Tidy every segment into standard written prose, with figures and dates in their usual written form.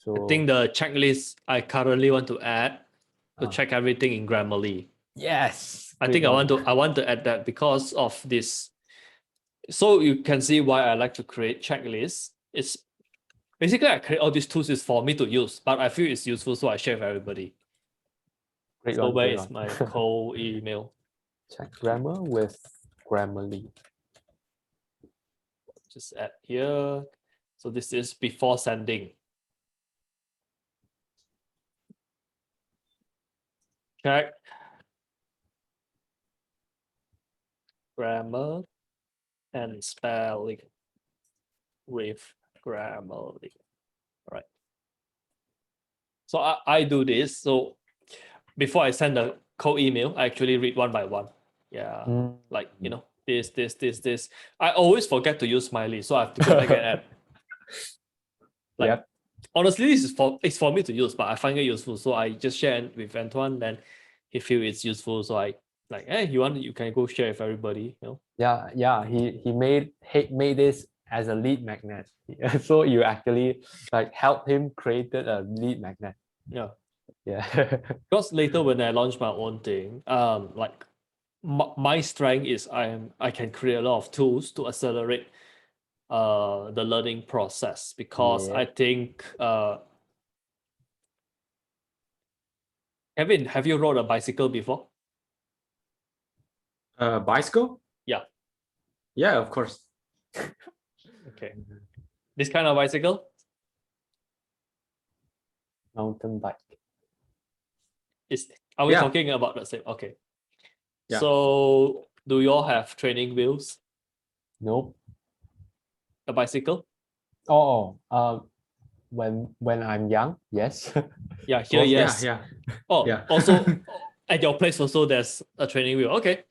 So I think the checklist I currently want to add to check everything in Grammarly. yes, I think I want to add that because of this. So you can see why I like to create checklists. It's basically I create all these tools is for me to use, but I feel it's useful, so I share with everybody. So where is my email? Check grammar with Grammarly. Just add here. So this is before sending. Check grammar and spelling with Grammarly. All right. So I do this. So before I send the code email, I actually read one by one. Yeah. Like, this. I always forget to use smiley, so I have to go back and add. Like, honestly, it's for me to use, but I find it useful. So I just share it with Antoine, then he feel it's useful. So I like, hey, you can go share with everybody, Yeah. He made this as a lead magnet. So you actually like help him created a lead magnet. Yeah. Because later when I launch my own thing, like my strength is I can create a lot of tools to accelerate the learning process, because I think Kevin, have you rode a bicycle before? Bicycle? Yeah, of course. Okay. This kind of bicycle? Mountain bike. Are we talking about the same? Okay. Yeah. So do you all have training wheels? Nope. A bicycle? When I'm young, yes. Yeah, here, yes. Yeah. Also at your place also there's a training wheel. Okay.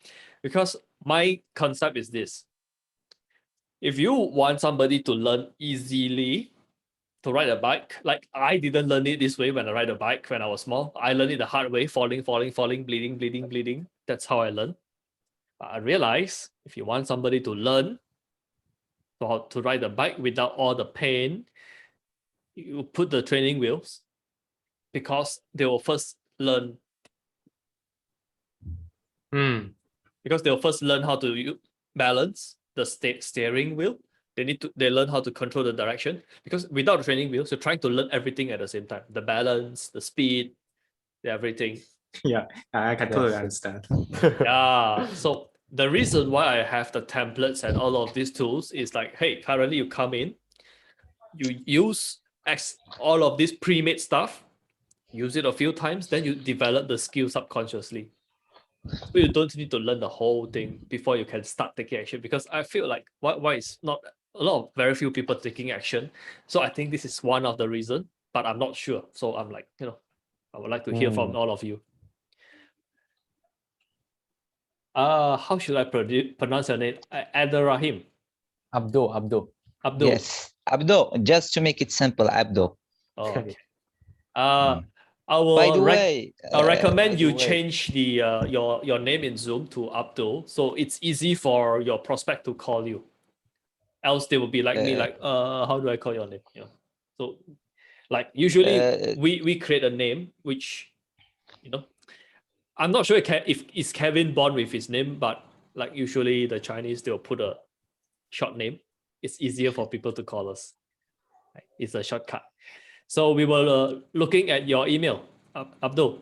Because my concept is this. If you want somebody to learn easily to ride a bike, like I didn't learn it this way when I ride a bike when I was small. I learned it the hard way, falling, bleeding. That's how I learned. But I realized if you want somebody to learn how to ride a bike without all the pain, you put the training wheels, because they will first learn. Because they'll first learn how to balance the steering wheel. They learn how to control the direction, because without the training wheels, you're trying to learn everything at the same time. The balance, the speed, everything. Yeah, I can totally understand. Yeah. So the reason why I have the templates and all of these tools is like, hey, currently you come in, you use all of this pre-made stuff, use it a few times, then you develop the skill subconsciously. So you don't need to learn the whole thing before you can start taking action, because I feel like why is not a lot of very few people taking action. So I think this is one of the reason, but I'm not sure. So I'm like, I would like to hear from all of you. How should I pronounce your name? Rahim. Abdul. Yes, Abdo. Just to make it simple, Abdo. Oh, okay. I will. By the way, I recommend you change the your name in Zoom to Abdul, so it's easy for your prospect to call you. Else they will be like me, like, how do I call your name? So like usually we create a name which, I'm not sure if is Kevin born with his name, but like usually the Chinese, they'll put a short name. It's easier for people to call us. It's a shortcut. So we were looking at your email, Abdul.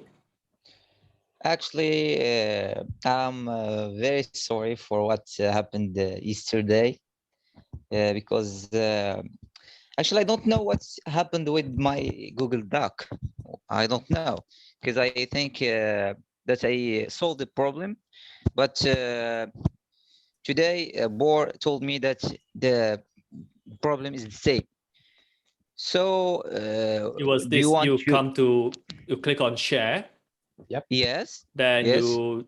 Actually, I'm very sorry for what happened yesterday, because actually I don't know what's happened with my Google Doc. I don't know, because I think that I solved the problem, but today Bor told me that the problem is the same. So it was this. You click on share. Yep. Yes. Then yes. you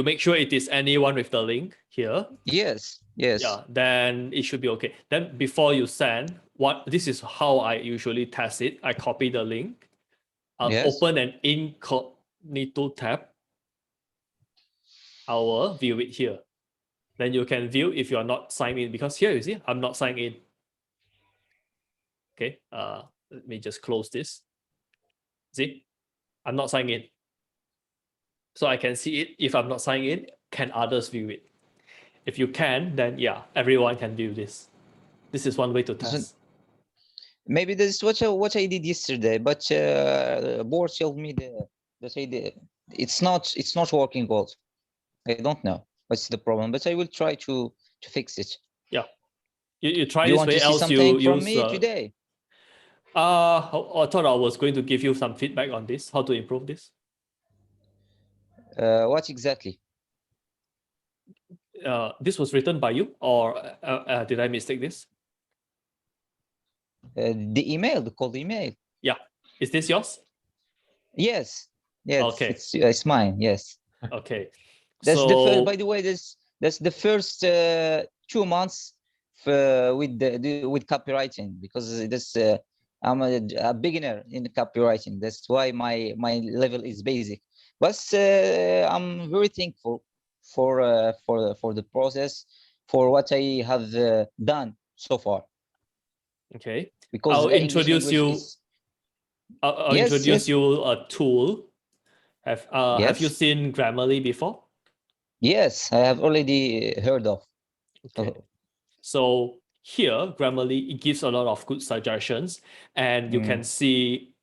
make sure it is anyone with the link here. Yes. Yeah, then it should be okay. Then before you send, this is how I usually test it. I copy the link. I'll open an incognito tab. I will view it here. Then you can view if you are not signed in, because here you see I'm not signed in. Okay, let me just close this. See, I'm not signing in. So I can see it. If I'm not signing in, can others view it? If you can, then yeah, everyone can view this. This is one way to test. Maybe this is what I did yesterday, but board told me it's not working well. I don't know what's the problem, but I will try to fix it. Yeah, you try Do you this want way. to see Else something you from use. me today? I thought I was going to give you some feedback on this. How to improve this? What exactly? This was written by you, or did I mistake this? The cold email. Yeah, is this yours? Yes. Okay. It's mine. Yes. Okay. That's so the first. By the way, that's the first 2 months with copywriting, because I'm a beginner in copywriting. That's why my level is basic. But I'm very thankful for the process, for what I have done so far. Okay. Because I'll English introduce language you. is I'll Yes, introduce yes. you a tool. Have you Yes. seen Grammarly before? Yes, I have already heard of. Okay. So here, Grammarly, it gives a lot of good suggestions, and you can see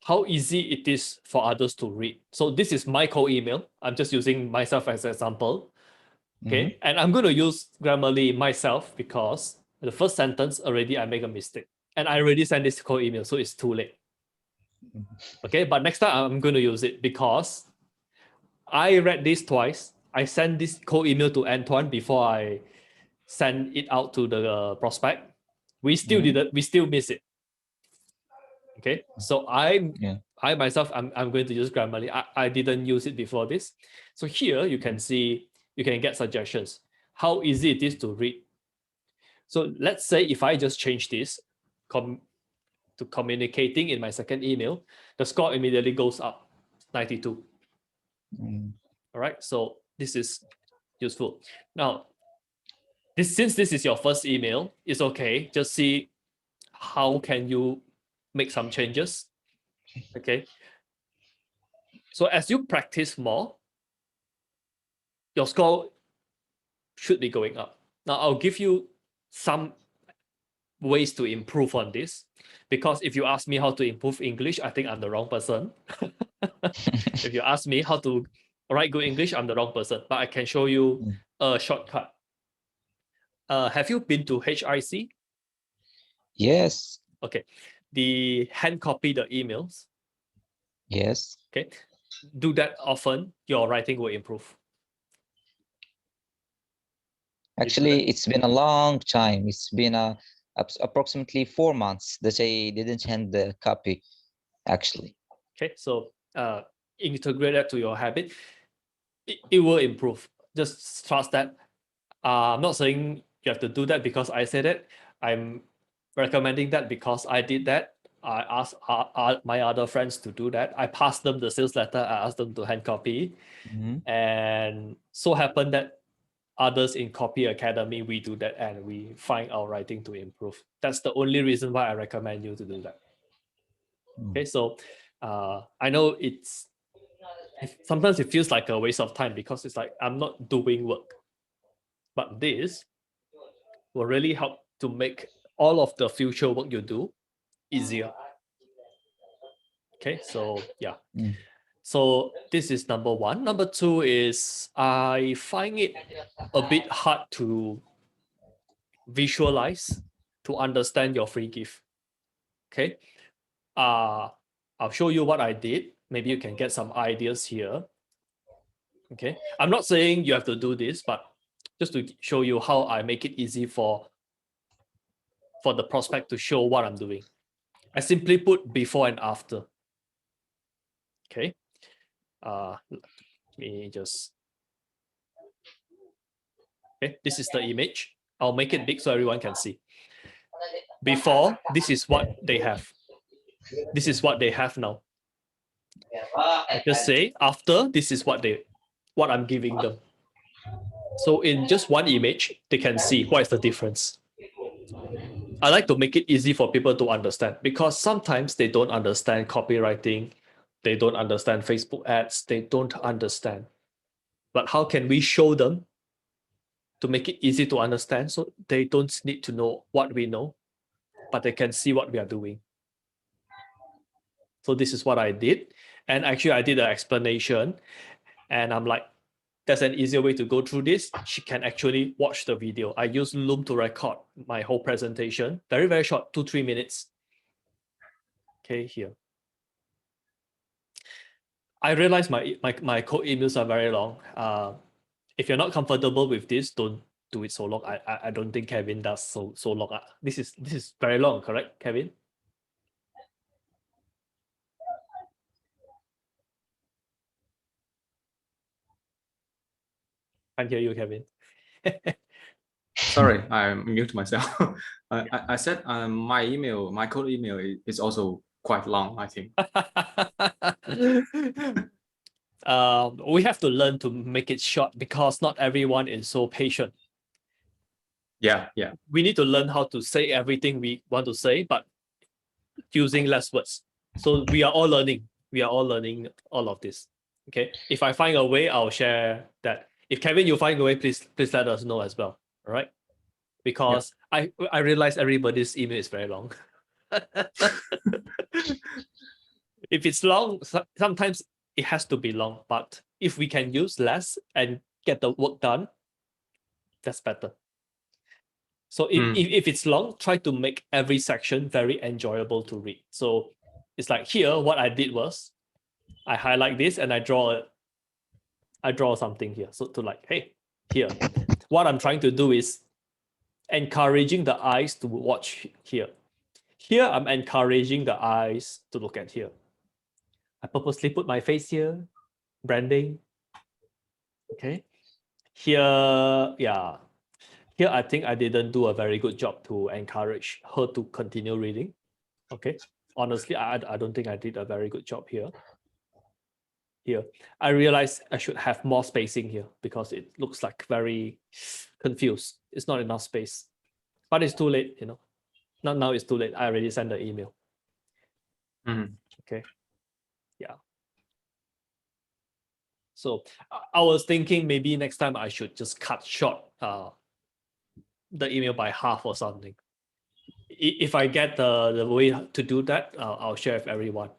how easy it is for others to read. So this is my cold email. I'm just using myself as an example. Okay. And I'm going to use Grammarly myself because the first sentence already I make a mistake. And I already sent this cold email, so it's too late. Okay. But next time I'm going to use it because I read this twice. I sent this cold email to Antoine before I send it out to the prospect. We still didn't. We still miss it. Okay, so I myself, I'm going to use Grammarly. I didn't use it before this. So here you can see, you can get suggestions, how easy it is to read. So let's say if I just change this to communicating in my second email, the score immediately goes up 92. All right, so this is useful. Now, since this is your first email, it's okay. Just see how can you make some changes. Okay. So as you practice more, your score should be going up. Now, I'll give you some ways to improve on this, because if you ask me how to improve English, I think I'm the wrong person. If you ask me how to write good English, I'm the wrong person, but I can show you a shortcut. Have you been to HIC? Yes. Okay. The hand copy the emails. Yes. Okay. Do that often, your writing will improve. Actually, it's been a long time. It's been approximately 4 months that I didn't hand the copy, actually. Okay, so integrate that to your habit. It will improve. Just trust that. I'm not saying you have to do that because I said it. I'm recommending that because I did that. I asked my other friends to do that. I passed them the sales letter. I asked them to hand copy. And so happened that others in Copy Academy, we do that and we find our writing to improve. That's the only reason why I recommend you to do that. Okay, so I know sometimes it feels like a waste of time because it's like I'm not doing work. But this will really help to make all of the future work you do easier. Okay, so yeah. So this is number one. Number two is I find it a bit hard to visualize, to understand your free gift. Okay. I'll show you what I did. Maybe you can get some ideas here. Okay. I'm not saying you have to do this, but just to show you how I make it easy for the prospect to show what I'm doing. I simply put before and after. Okay. Let me just. Okay. This is the image. I'll make it big so everyone can see. Before, this is what they have. This is what they have now. I just say after, this is what I'm giving them. So in just one image, they can see what is the difference. I like to make it easy for people to understand, because sometimes they don't understand copywriting, they don't understand Facebook ads, they don't understand. But how can we show them to make it easy to understand, so they don't need to know what we know, but they can see what we are doing? So this is what I did. And actually I did an explanation, and I'm like, there's an easier way to go through this. She can actually watch the video. I use Loom to record my whole presentation. Very, very short, 2-3 minutes. Okay, here. I realize my code emails are very long. If you're not comfortable with this, don't do it so long. I don't think Kevin does so long. This is very long, correct, Kevin? Can't hear you, Kevin. Sorry, I mute myself. I said my code email is also quite long, I think. We have to learn to make it short, because not everyone is so patient. Yeah. We need to learn how to say everything we want to say, but using less words. So we are all learning. We are all learning all of this. Okay. If I find a way, I'll share that. If Kevin, you find a way, please let us know as well. All right. Because I realize everybody's email is very long. If it's long, sometimes it has to be long. But if we can use less and get the work done, that's better. So if it's long, try to make every section very enjoyable to read. So it's like here, what I did was I highlight this and I draw something here. So to like, hey, here, what I'm trying to do is encouraging the eyes to watch here. Here, I'm encouraging the eyes to look at here. I purposely put my face here, branding. Okay. Here, yeah. Here, I think I didn't do a very good job to encourage her to continue reading. Okay. Honestly, I don't think I did a very good job here. Here, I realized I should have more spacing here, because it looks like very confused. It's not enough space. But it's too late, you know. Now it's too late. I already sent the email. Okay. Yeah. So I was thinking maybe next time I should just cut short the email by half or something. If I get the way to do that, I'll share with everyone.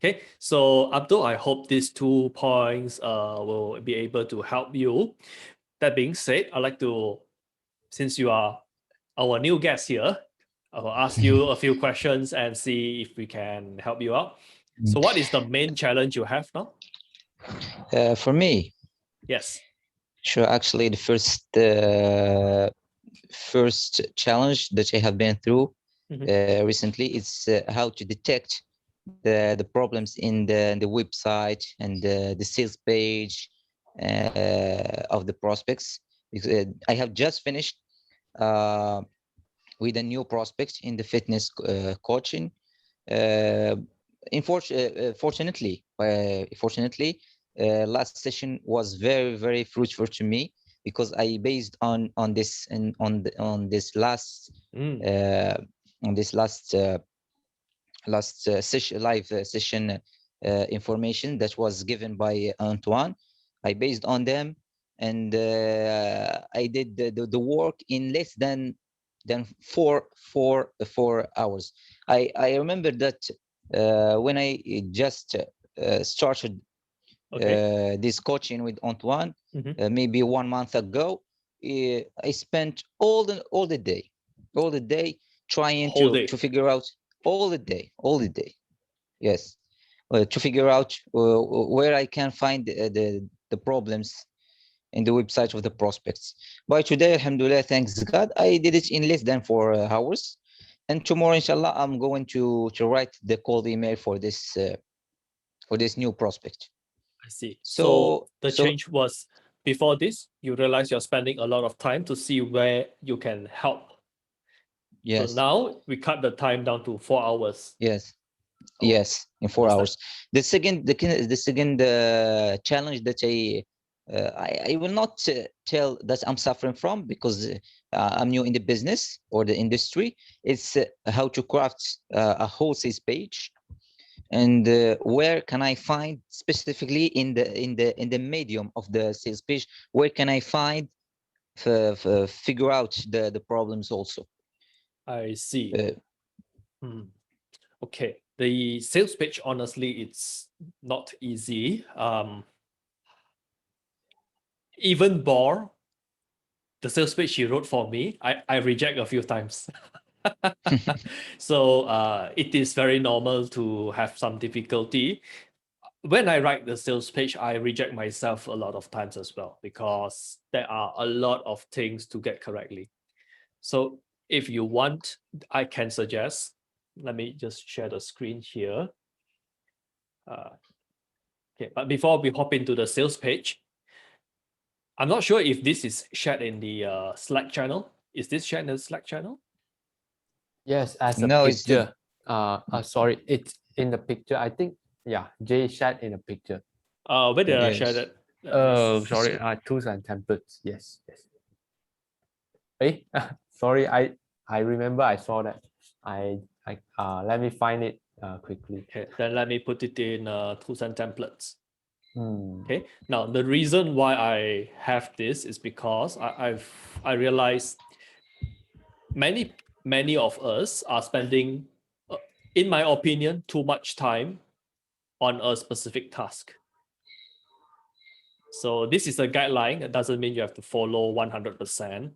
Okay, so Abdul, I hope these 2 points will be able to help you. That being said, I'd like to, since you are our new guest here, I will ask you a few questions and see if we can help you out. So what is the main challenge you have now? For me? Yes. Sure, actually the first challenge that I have been through recently is how to detect the problems in the website and the sales page of the prospects. Because I have just finished with a new prospect in the fitness coaching. Fortunately, last session was very, very fruitful to me, because I based on this and on this last session, live session information that was given by Antoine. I based on them, and I did the work in less than 4 hours. I remember that when I just started this coaching with Antoine, maybe 1 month ago, I spent all the day trying to figure out all the day. Yes, to figure out where I can find the problems in the website of the prospects. By today, alhamdulillah, thanks God, I did it in less than 4 hours. And tomorrow, inshallah, I'm going to write the cold email for this new prospect. I see. So the change was, before this, you realize you're spending a lot of time to see where you can help. Yes. So now we cut the time down to 4 hours. Yes. Yes, in 4 hours. The second challenge that I I will not tell that I'm suffering from, because I'm new in the business or the industry. It's how to craft a whole sales page, and where can I find specifically in the medium of the sales page, where can I find figure out the problems also. I see. Uh, Okay, the sales page, honestly, it's not easy. Even Bor, the sales page he wrote for me, I reject a few times. So it is very normal to have some difficulty. When I write the sales page, I reject myself a lot of times as well, because there are a lot of things to get correctly. So if you want, I can suggest, let me just share the screen here. Okay, but before we hop into the sales page, I'm not sure if this is shared in the Slack channel. Is this shared in the Slack channel? Yes, as a No, it's the picture. Sorry, it's in the picture. I think, yeah, Jay shared in a picture. Where did I share yes. that? Sorry, tools and templates. Yes, yes. Hey, sorry, I remember I saw that. Let me find it quickly. Okay, then let me put it in tools and templates. Hmm. Okay, now the reason why I have this is because I realized many of us are spending, in my opinion, too much time on a specific task. So this is a guideline. It doesn't mean you have to follow 100%.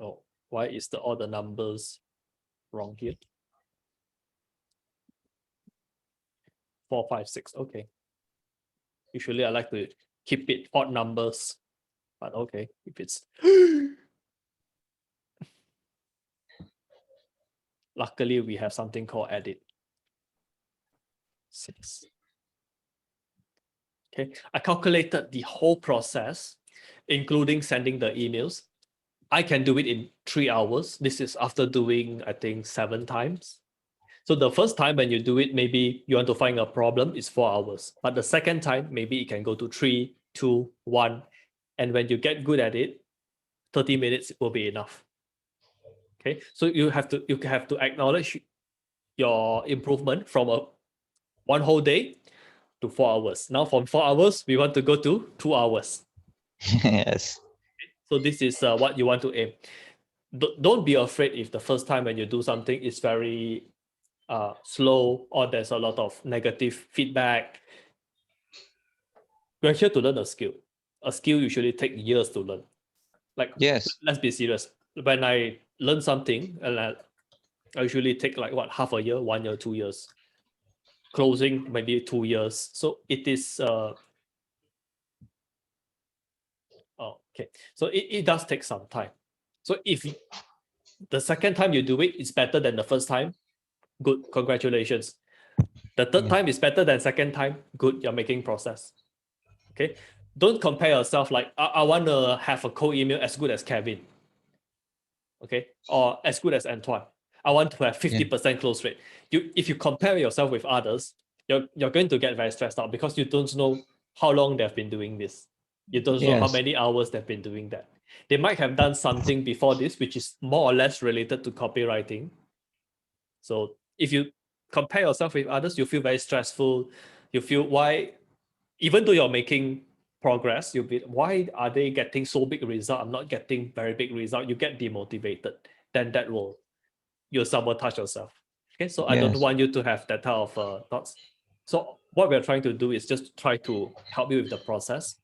Oh, why is all the numbers wrong here? 4, 5, 6. Okay. Usually I like to keep it odd numbers, but okay, if it's luckily we have something called edit. 6. Okay, I calculated the whole process, including sending the emails. I can do it in 3 hours. This is after doing, I think, 7 times. So the first time when you do it, maybe you want to find a problem, it's 4 hours. But the second time, maybe it can go to 3, 2, 1. And when you get good at it, 30 minutes will be enough. Okay, so you have to acknowledge your improvement from a 1 whole day to 4 hours. Now from 4 hours, we want to go to 2 hours. Yes. So this is what you want to aim. Don't be afraid if the first time when you do something is very slow, or there's a lot of negative feedback. We're here to learn a skill. A skill usually takes years to learn. Like, Yes. let's be serious. When I learn something, and I usually take like what, half a year, 1 year, 2 years. Closing maybe 2 years. So it is okay. So it does take some time. So if the second time you do it is better than the first time, good, congratulations. The third Yeah. time is better than second time, good, you're making progress. Okay, don't compare yourself like I want to have a cold email as good as Kevin, okay, or as good as Antoine. I want to have 50% close rate. If you compare yourself with others, you're going to get very stressed out, because you don't know how long they've been doing this. You don't know how Yes. many hours they've been doing that. They might have done something before this, which is more or less related to copywriting. So if you compare yourself with others, you feel very stressful. You feel why, even though you're making progress, you'll be, why are they getting so big result? I'm not getting very big result. You get demotivated. Then you'll sabotage yourself. Okay, so I don't Yes. want you to have that type of thoughts. So what we're trying to do is just try to help you with the process.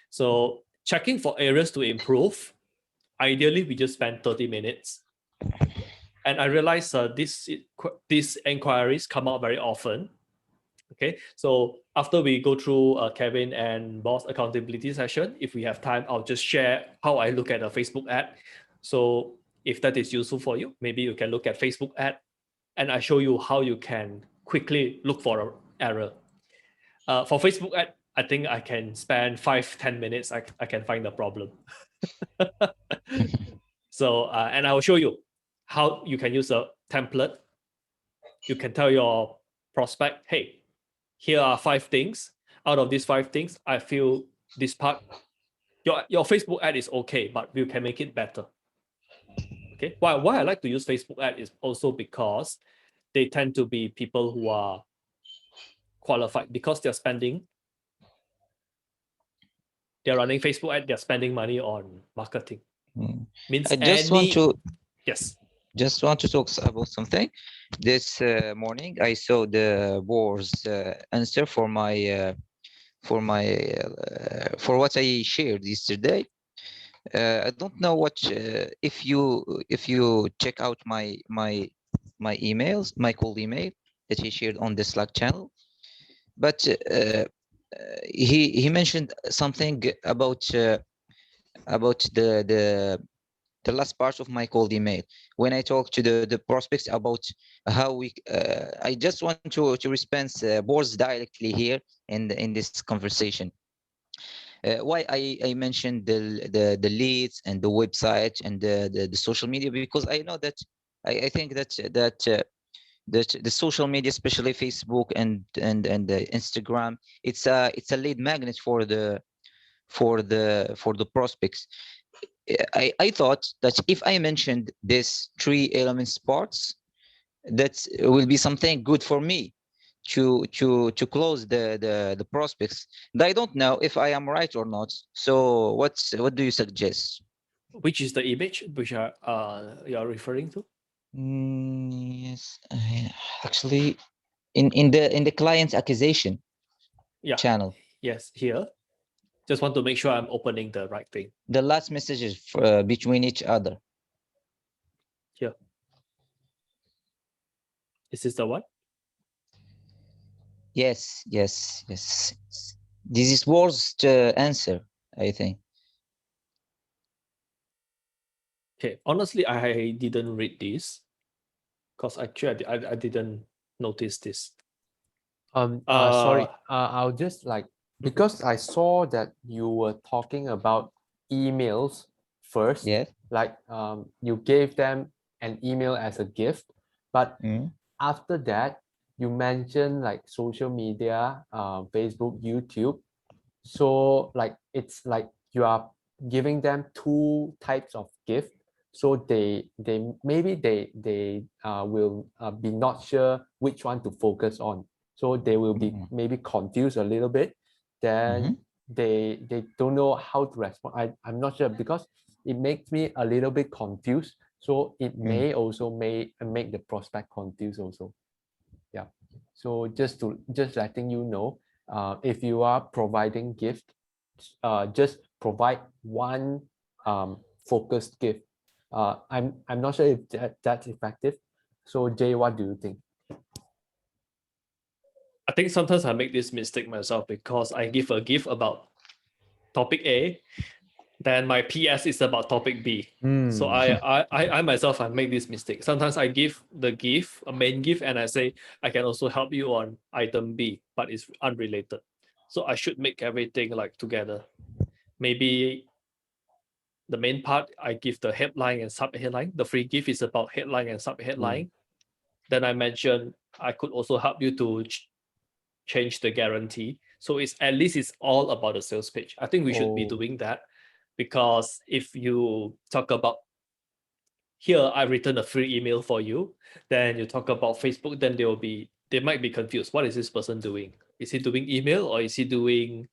So checking for areas to improve. Ideally, we just spend 30 minutes. And I realize these inquiries come out very often. Okay, so after we go through Kevin and Boss accountability session, if we have time, I'll just share how I look at a Facebook ad. So if that is useful for you, maybe you can look at Facebook ad, and I show you how you can quickly look for an error. For Facebook ad, I think I can spend 5-10 minutes. I can find the problem. So and I will show you how you can use a template. You can tell your prospect, hey, here are 5 things. out of these 5 things, I feel this part, your Facebook ad is okay, but we can make it better. Okay. Why I like to use Facebook ad is also because they tend to be people who are qualified because they're running Facebook ad, they're spending money on marketing. Mm. Means I just want to yes. talk about something. This morning, I saw the board's answer for what I shared yesterday. I don't know what if you check out my emails, my cold email that he shared on the Slack channel, but he mentioned something about the last part of my cold email when I talked to the prospects about how we I just want to respond boards directly here in this conversation. Why I mentioned the leads and the website and the social media, because I know that I think that the social media, especially Facebook and the Instagram, it's a lead magnet for the prospects. I thought that if I mentioned this 3 elements parts, that will be something good for me to close the prospects. And I don't know if I am right or not. So what do you suggest? Which is the image which you are referring to? Yes, actually, in the client's acquisition Yeah. channel, Yes, here. Just want to make sure I'm opening the right thing. the last messages between each other. Here. Is this the one? Yes. This is worst answer, I think. Okay. Honestly, I didn't read this because actually I didn't notice this. Sorry, I'll just like, because I saw that you were talking about emails first, Yes. like you gave them an email as a gift, but after that you mentioned like social media, Facebook, YouTube. So like it's like you are giving them 2 types of gift. So they maybe they will be not sure which one to focus on. So they will be maybe confused a little bit. Then they don't know how to respond. I'm not sure because it makes me a little bit confused. So it may also make the prospect confused also. Yeah. So just letting you know, if you are providing gift, just provide one focused gift. I'm not sure if that's effective. So Jay, what do you think? I think sometimes I make this mistake myself because I give a gift about topic A, then my PS is about topic B. So I myself, I make this mistake. Sometimes I give the gift, a main gift, and I say, I can also help you on item B, but it's unrelated. So I should make everything like together. Maybe the main part, I give the headline and sub-headline. The free gift is about headline and sub-headline. Then I mentioned I could also help you to change the guarantee. So it's at least it's all about the sales page. I think we should be doing that, because if you talk about here, I written a free email for you, then you talk about Facebook, then they might be confused. What is this person doing? Is he doing email or is he doing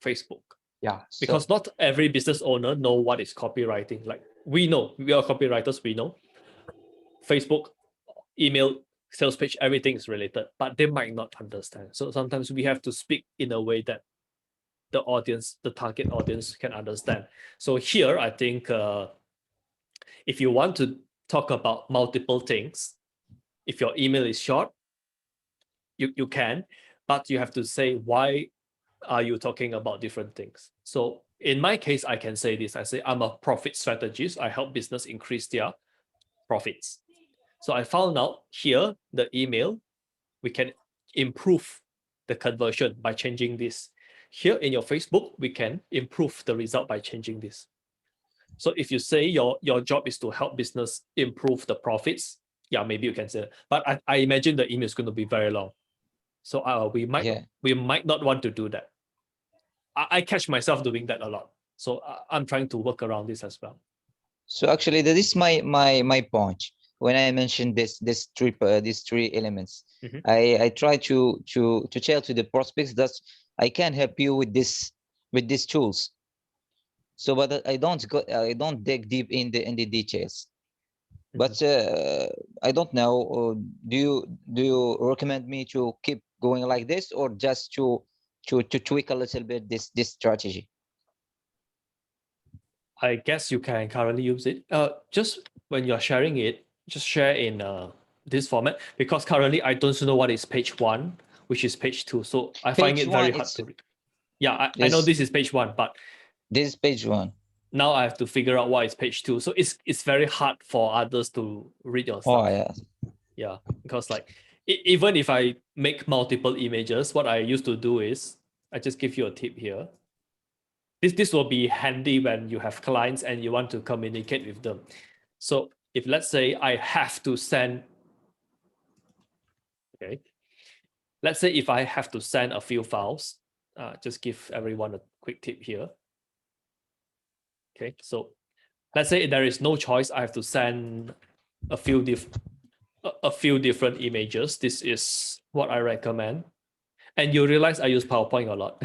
Facebook? Yeah. Because not every business owner know what is copywriting. Like we know, we are copywriters, we know Facebook, email, sales page, everything is related, but they might not understand. So sometimes we have to speak in a way that the audience, the target audience can understand. So here, I think if you want to talk about multiple things, if your email is short, you can, but you have to say why are you talking about different things. So in my case, I can say this. I say I'm a profit strategist. I help business increase their profits. So I found out here, the email, we can improve the conversion by changing this. Here in your Facebook, we can improve the result by changing this. So if you say your job is to help business improve the profits, yeah, maybe you can say that. But I imagine the email is going to be very long. So we might not want to do that. I catch myself doing that a lot. So I'm trying to work around this as well. So actually, that is my point. When I mentioned these three elements, I try to tell to the prospects that I can help you with these tools. So, but I don't dig deep in the details. But I don't know. Do you recommend me to keep going like this, or just to tweak a little bit this strategy? I guess you can currently use it. Just when you're sharing it, just share in this format, because currently I don't know what is page 1, which is page 2. So I find it very hard to read. Yeah, I know this is page 1, but this is page 1. Now I have to figure out what is page 2. So it's very hard for others to read your stuff. Oh yeah. Yeah, because like even if I make multiple images, what I used to do is I just give you a tip here. This will be handy when you have clients and you want to communicate with them. So if let's say I have to send, okay, let's say if I have to send a few files, just give everyone a quick tip here. Okay, so let's say there is no choice, I have to send a few different images. This is what I recommend. And you realize I use PowerPoint a lot.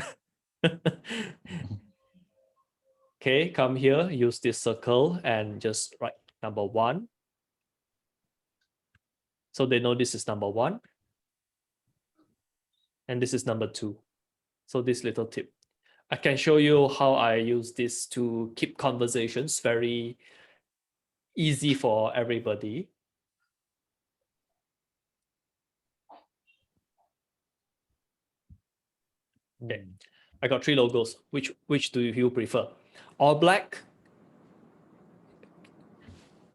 Okay, come here, use this circle and just write number 1. So they know this is number 1. And this is number 2. So this little tip. I can show you how I use this to keep conversations very easy for everybody. Okay, I got 3 logos. Which do you prefer? All black,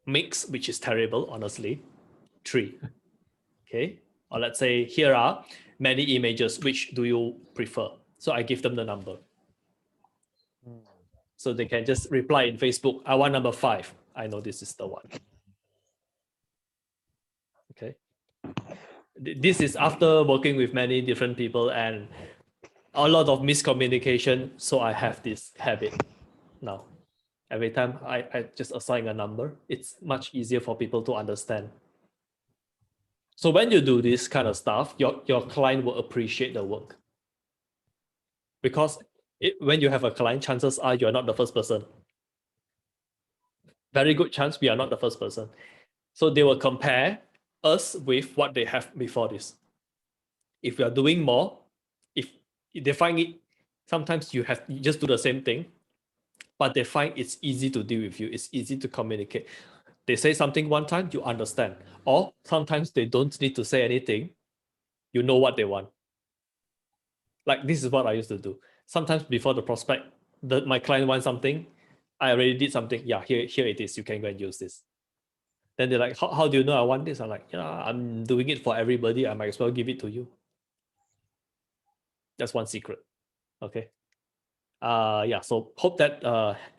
mix, which is terrible, honestly, 3. Okay, or let's say here are many images. Which do you prefer? So I give them the number. So they can just reply in Facebook, I want number 5. I know this is the one. Okay. This is after working with many different people and a lot of miscommunication. So I have this habit now. Every time I just assign a number, it's much easier for people to understand. So when you do this kind of stuff, your client will appreciate the work. Because when you have a client, chances are you're not the first person. Very good chance we are not the first person. So they will compare us with what they have before this. If we are doing more, if they find it, sometimes you just do the same thing, but they find it's easy to deal with you. It's easy to communicate. They say something one time, you understand. Or sometimes they don't need to say anything. You know what they want. Like this is what I used to do. Sometimes before the prospect, my client wants something, I already did something. Yeah, here it is. You can go and use this. Then they're like, how do you know I want this? I'm like, yeah, I'm doing it for everybody. I might as well give it to you. That's one secret. Okay. Yeah, so hope that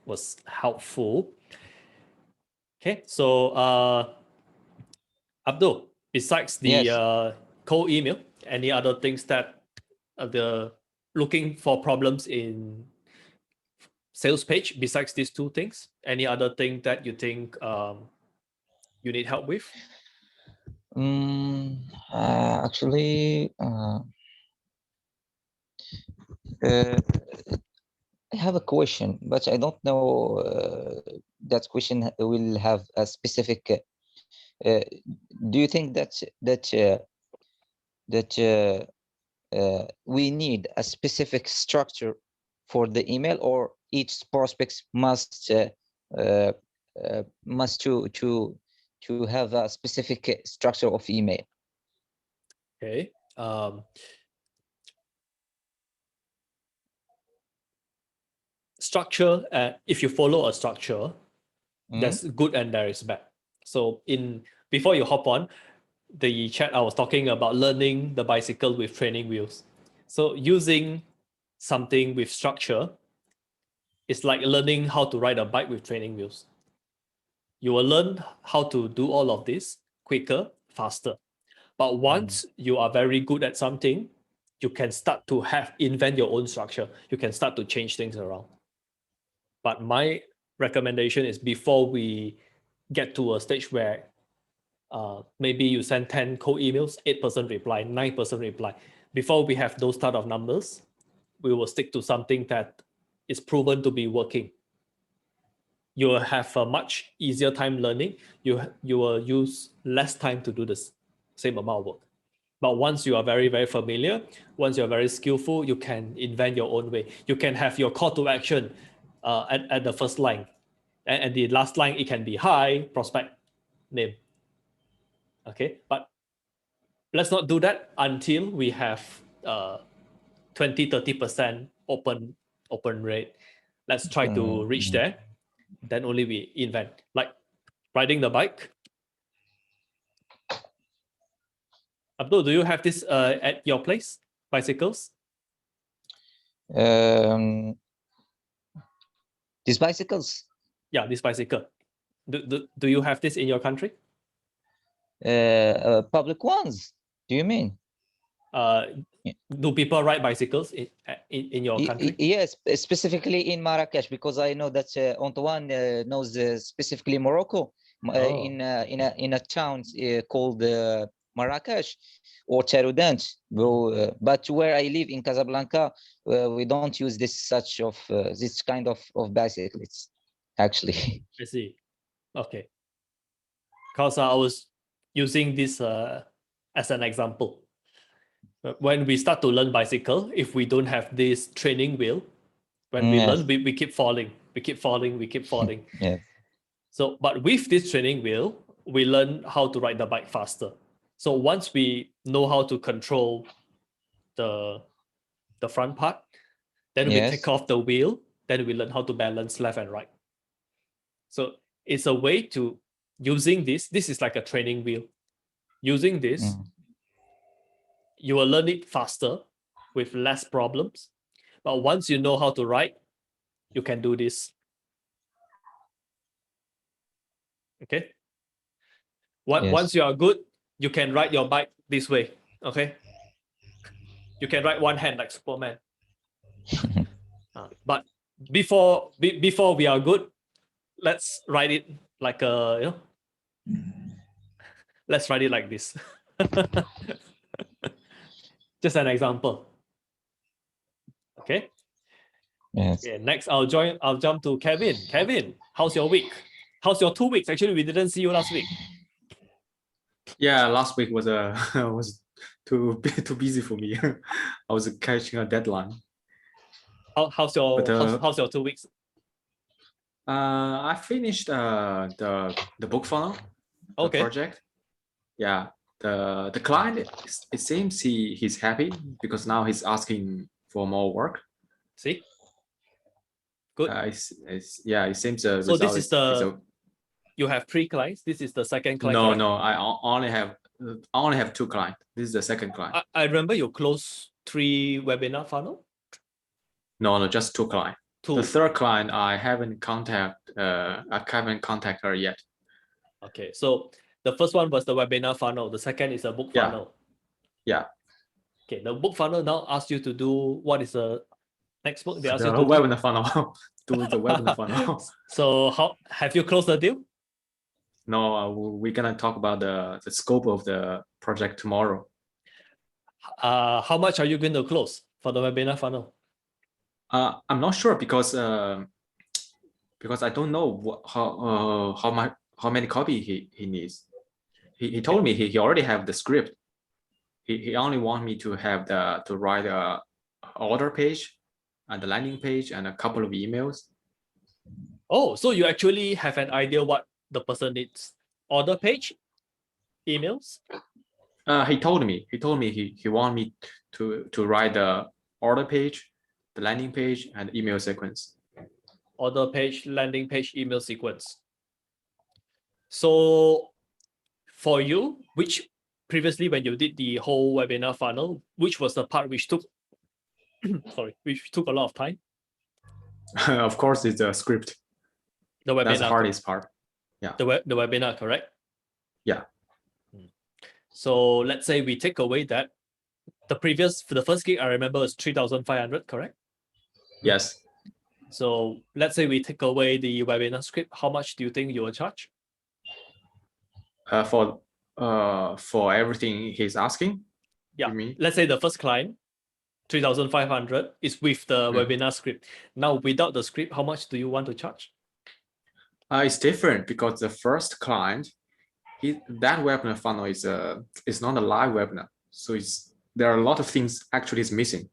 was helpful. Okay, so Abdul, besides the cold email, any other things that the looking for problems in sales page besides these 2 things? Any other thing that you think you need help with? Actually, I have a question, but I don't know that question will have a specific. Do you think that we need a specific structure for the email, or each prospect must to have a specific structure of email? Okay. Structure, if you follow a structure, that's good and there is bad. So before you hop on the chat, I was talking about learning the bicycle with training wheels. So using something with structure is like learning how to ride a bike with training wheels. You will learn how to do all of this quicker, faster. But once you are very good at something, you can start to invent your own structure. You can start to change things around. But my recommendation is before we get to a stage where maybe you send 10 cold emails, 8% reply, 9% reply. Before we have those type of numbers, we will stick to something that is proven to be working. You will have a much easier time learning. You will use less time to do the same amount of work. But once you are very, very familiar, once you're very skillful, you can invent your own way. You can have your call to action at the first line. And the last line, it can be hi, prospect, name. Okay, but let's not do that until we have 20-30% open rate. Let's try to reach there. Then only we invent. Like riding the bike. Abdul, do you have this at your place? Bicycles? These bicycles? Yeah, this bicycle. Do you have this in your country? Public ones, do you mean? Do people ride bicycles in your country? Yes, specifically in Marrakesh, because I know that Antoine knows specifically Morocco, in a town called Marrakesh or Charoudant. But where I live in Casablanca, we don't use this kind of bicycles, actually. I see. Okay. Because I was using this as an example. When we start to learn bicycle, if we don't have this training wheel, when we learn, we keep falling. We keep falling. Yeah. So, but with this training wheel, we learn how to ride the bike faster. So once we know how to control the front part, then we take off the wheel, then we learn how to balance left and right. So it's a way to using this is like a training wheel. Using this, you will learn it faster with less problems. But once you know how to ride, you can do this. Okay. Once you are good, you can ride your bike this way. Okay. You can ride one hand like Superman. But before we are good, let's ride it like let's write it like this. Just an example. Okay. Yes. Okay, next I'll jump to Kevin. Kevin, how's your week? How's your 2 weeks? Actually, we didn't see you last week. Yeah, last week was was too busy for me. I was catching a deadline. How's your 2 weeks? I finished the book funnel, the project. Yeah, the client, it seems he's happy because now he's asking for more work. See, good. Yeah, it seems the so result this is you have 3 clients. This is the second client. No, I only have 2 clients. This is the second client. I remember you closed 3 webinar funnel. No, just 2 clients. 2. The third client I haven't contact her yet. Okay, so the first one was the webinar funnel. The second is a book funnel. Yeah. Okay, the book funnel now asks you to do what is the next book? They ask you to webinar funnel. Do the webinar funnel. So how have you closed the deal? No, we're gonna talk about the scope of the project tomorrow. How much are you going to close for the webinar funnel? I'm not sure because I don't know how many copy he needs. He told me he already have the script. He only want me to have to write a order page and the landing page and a couple of emails. Oh, so you actually have an idea what the person needs. Order page, emails. He told me he want me to write the order page, the landing page, and email sequence. Order page, landing page, email sequence. So for you, which previously when you did the whole webinar funnel, which was the part which took which took a lot of time? Of course, it's a script. The webinar. That's the hardest part. Yeah. The webinar, correct? Yeah. So let's say we take away that. the first gig I remember was 3,500, correct? Yes. So let's say we take away the webinar script, how much do you think you will charge? For everything he's asking. Yeah, You mean? let's say the first client, 3,500 is with the webinar script. Now, without the script, how much do you want to charge? It's different because the first client, that webinar funnel is not a live webinar, so there are a lot of things actually is missing.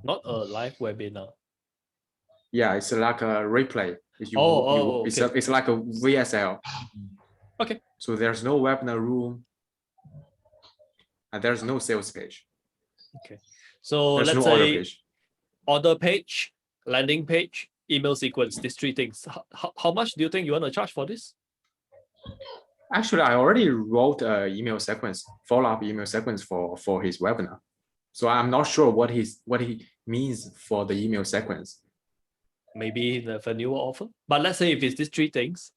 Not a live webinar. Yeah, it's like a replay. Okay. It's like a VSL. Okay. So there's no webinar room, and there's no sales page. Okay. So There's let's no order say page. order page, landing page, email sequence, these three things. How much do you think you want to charge for this? Actually, I already wrote an email sequence, follow-up email sequence for his webinar. So I'm not sure what he means for the email sequence. Maybe the newer offer. But let's say if it's these three things,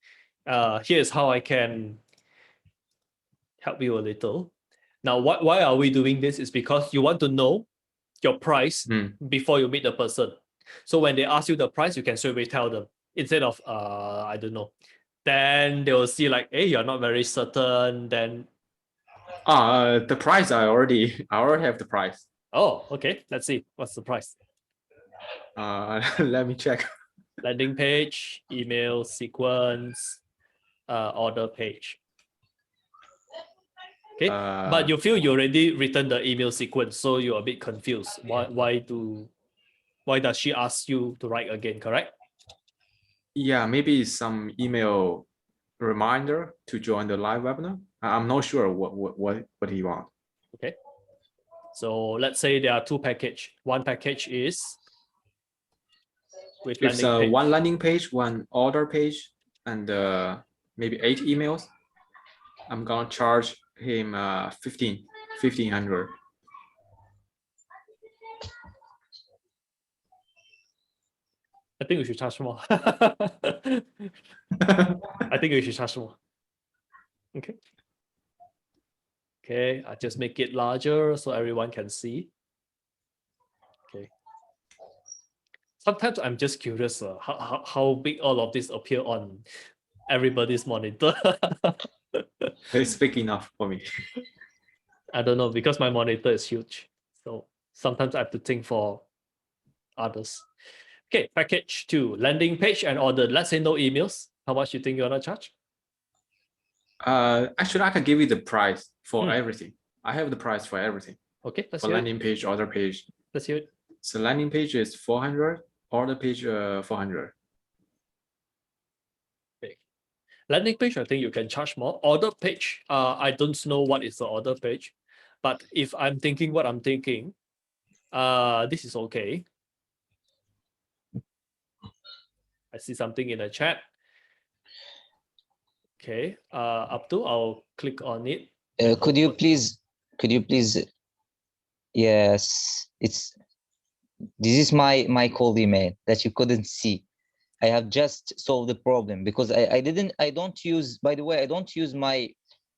here's how I can help you a little. Now, why are we doing this? Is because you want to know your price before you meet the person. So when they ask you the price, you can straight away tell them instead of I don't know. Then they will see like, hey, you're not very certain. Then The price I already have the price. oh, okay. Let's see what's the price. Let me check. Landing page, email sequence, order page. Okay, but you feel you already written the email sequence, so you're a bit confused. Why does she ask you to write again? Correct? Yeah, maybe some email reminder to join the live webinar. I'm not sure what he wants. Okay. So let's say there are two packages. One package is with It's landing page. one landing page, one order page, and maybe 8 emails. I'm gonna charge him 1,500. I think we should charge more. I think we should charge more. Okay. Okay, I just make it larger so everyone can see. Okay. Sometimes I'm just curious how big all of this appear on everybody's monitor. It's big enough for me. I don't know, because my monitor is huge. So sometimes I have to think for others. Okay, package 2, landing page and order. Let's say no emails. How much you think you want to charge? Actually, I can give you the price for everything. I have the price for everything. Okay, let's for hear landing it. page, order page. Let's hear it. So landing page is 400, order page 400. Okay. Landing page, I think you can charge more. Order page, I don't know what is the order page, but if I'm thinking what I'm thinking, this is okay. I see something in the chat. Okay, I'll click on it. Could you please, yes, this is my cold email that you couldn't see. I have just solved the problem because I don't use, by the way, I don't use my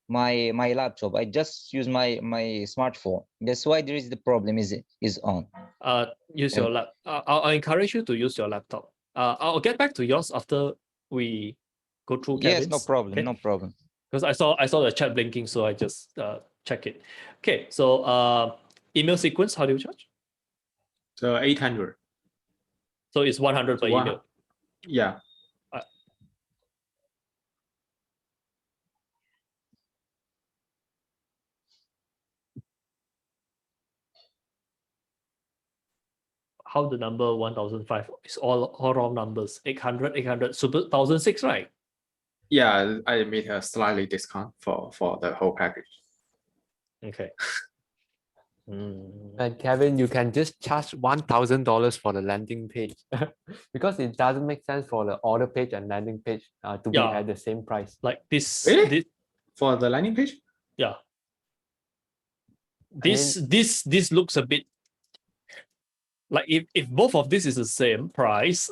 laptop. I just use my smartphone. That's why there is the problem is on. Use your lap. I'll encourage you to use your laptop. I'll get back to yours after we go through Kevin's. Yes, no problem, okay? no problem. Because I saw the chat blinking, so I just check it. Okay, so email sequence, how do you charge? So 800. So it's 100 per email. Yeah. How the number 1005? It's all round numbers. 800, 800, super 1006, right? Yeah, I made a slightly discount for the whole package. Okay. And Kevin, you can just charge $1,000 for the landing page because it doesn't make sense for the order page and landing page to be at the same price. Like this, Really? this For the landing page? yeah. This looks a bit like if both of this is the same price,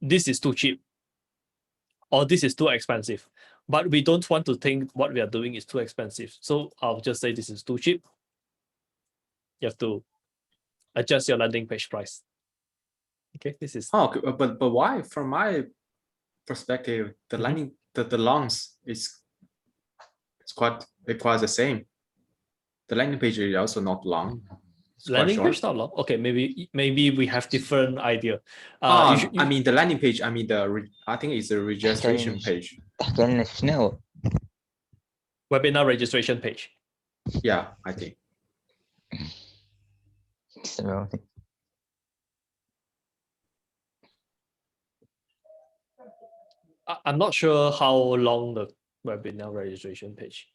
this is too cheap or this is too expensive. But we don't want to think what we are doing is too expensive. So I'll just say this is too cheap. you have to adjust your landing page price. Okay, this is Oh, but why? From my perspective, the landing the longs is quite the same. The landing page is also not long. It's quite landing short. page not long. Okay, maybe we have different idea. I mean the landing page. I mean I think it's the registration page. No. Webinar registration page. Yeah, I think. So, I'm not sure how long the webinar registration page.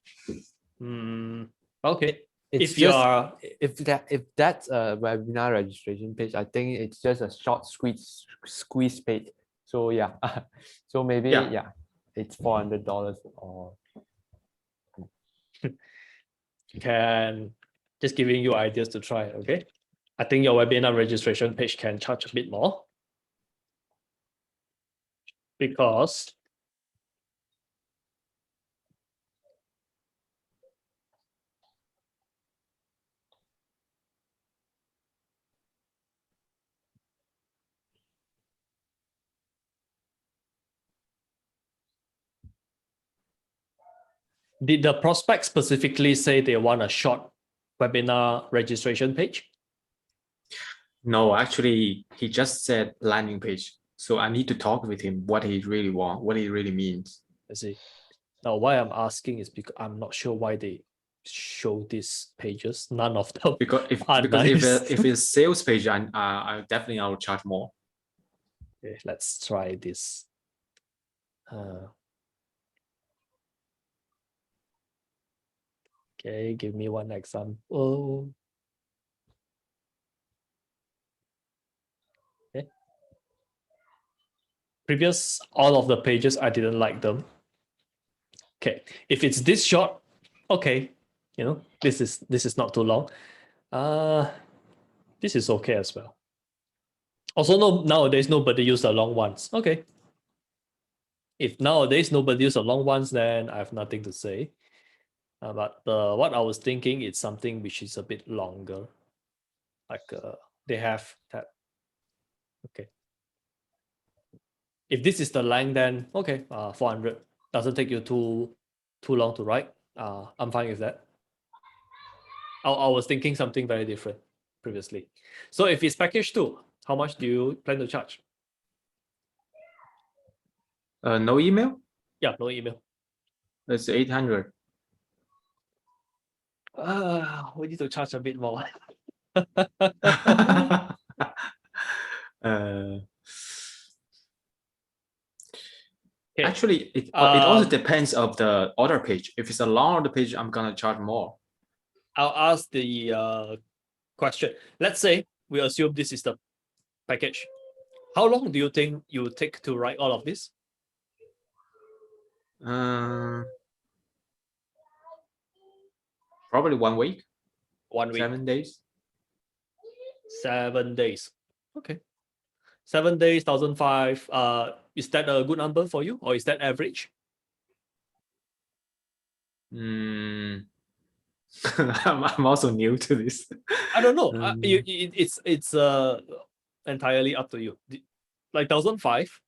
Okay. It's If you just are if that's a webinar registration page, I think it's just a short squeeze page. So yeah, so maybe Yeah. it's $400 or can just giving you ideas to try. Okay, I think your webinar registration page can charge a bit more because did the prospect specifically say they want a short webinar registration page? No, actually, he just said landing page. So I need to talk with him what he really want, what he really means. I see. Now, why I'm asking is because I'm not sure why they show these pages. None of them Because are nice. if it's sales page, I definitely I'll charge more. Okay, let's try this. Okay, give me one example. Okay. Previous, all of the pages, I didn't like them. Okay, if it's this short, okay, you know, this is not too long. This is okay as well. Also, no, nowadays nobody use the long ones. Okay. If nowadays nobody use the long ones, then I have nothing to say. But what I was thinking is something which is a bit longer. Like they have that. Okay. If this is the length, then okay, 400 doesn't take you too long to write. I'm fine with that. I was thinking something very different previously. So if it's package 2, how much do you plan to charge? No email? Yeah, no email. It's 800. We need to charge a bit more. Okay. Actually, it also depends of the order page. If it's a long order page, I'm gonna charge more. I'll ask the question. Let's say we assume this is the package. How long do you think you would take to write all of this? Probably 1 week. 1 week. 7 days. 7 days. Okay. 7 days, 1,005. Is that a good number for you, or is that average? I'm also new to this. I don't know. It's entirely up to you. Like 1,005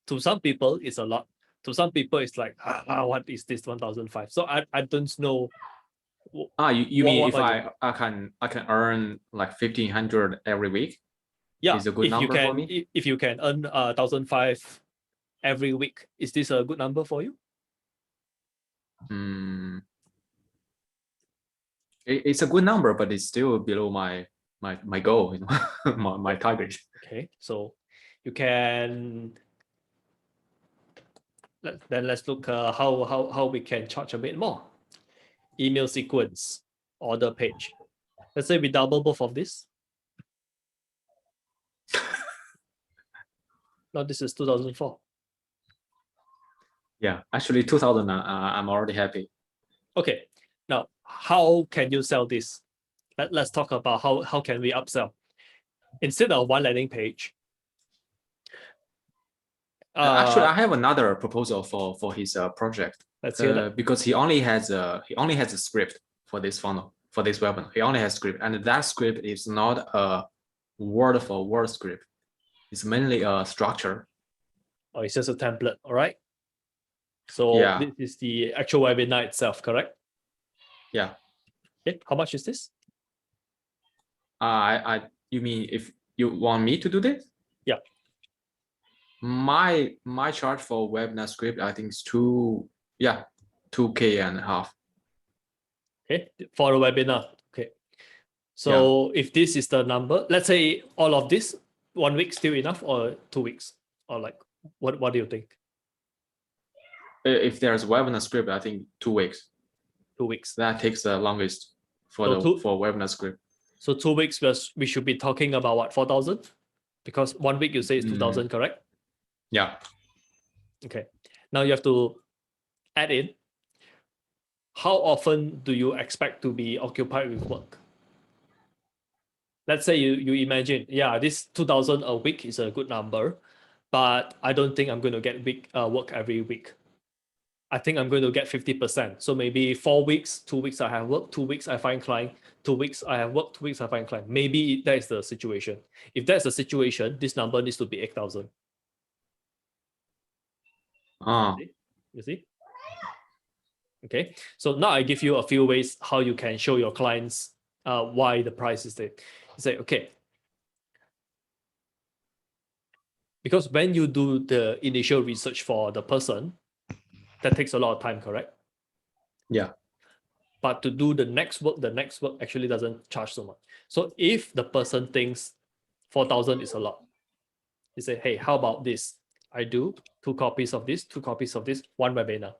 to some people is a lot. To some people it's like what is this 1,005? So I don't know. You mean if I can earn like 1,500 every week? Yeah, is a good number for me. If you can earn 1,005 every week, is this a good number for you? It's a good number, but it's still below my goal, you know, my target. Okay, so you can. Let's look how we can charge a bit more. Email sequence, order page. Let's say we double both of this. Now this is 2004. Yeah, actually 2,000. I'm already happy. Okay, now how can you sell this? Let's talk about how can we upsell. Instead of one landing page. Actually, I have another proposal for his project. Let's hear that. Because he only has a script for this funnel. for this webinar. He only has script, and that script is not a word for word script. It's mainly a structure. Or it's just a template, all right? So Yeah. this is the actual webinar itself, correct? Yeah. Okay, how much is this? You mean if you want me to do this? Yeah. My charge for webinar script, I think is 2K and a half. Okay, for a webinar. Okay. So if this is the number, let's say all of this, 1 week still enough, or 2 weeks, or like what do you think? If there's webinar script, I think 2 weeks. 2 weeks. That takes the longest for So for webinar script. So 2 weeks, we should be talking about what, 4,000? Because 1 week you say is 2,000, correct? Yeah. Okay. Now you have to add in, how often do you expect to be occupied with work? Let's say you imagine, yeah, this 2,000 a week is a good number, but I don't think I'm going to get work every week. I think I'm going to get 50%. So maybe 4 weeks, 2 weeks I have work, 2 weeks I find client, 2 weeks I have work, 2 weeks I find client. Maybe that is the situation. If that's the situation, this number needs to be 8,000. You see? Okay. So now I give you a few ways how you can show your clients why the price is there. You say, okay. Because when you do the initial research for the person, that takes a lot of time, correct? Yeah. But to do the next work actually doesn't charge so much. So if the person thinks 4,000 is a lot, you say, hey, how about this? I do 2 copies of this, 2 copies of this, 1 webinar.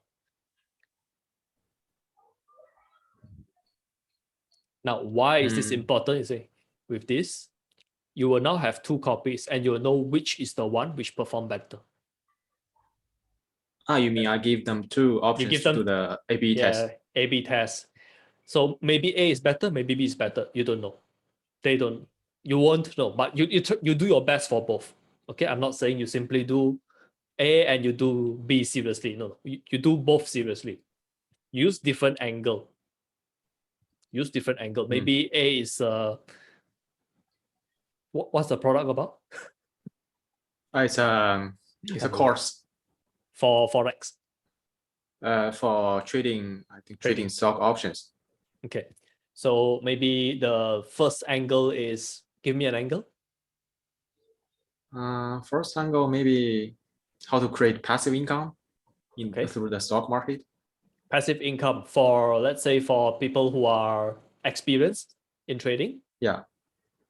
Now, why is this important? You say, with this, you will now have 2 copies and you will know which is the one which perform better. You mean I give them 2 options to do the A/B test? A/B test. So maybe A is better, maybe B is better. You don't know. You won't know, but you do your best for both. Okay, I'm not saying you simply do A and you do B seriously. No, you do both seriously. Use different angle. Maybe A is what's the product about? It's a course for Forex. For trading, I think trading stock options. Okay, so maybe the first angle is, give me an angle. First angle, maybe how to create passive income through the stock market. Passive income for, let's say, for people who are experienced in trading. Yeah.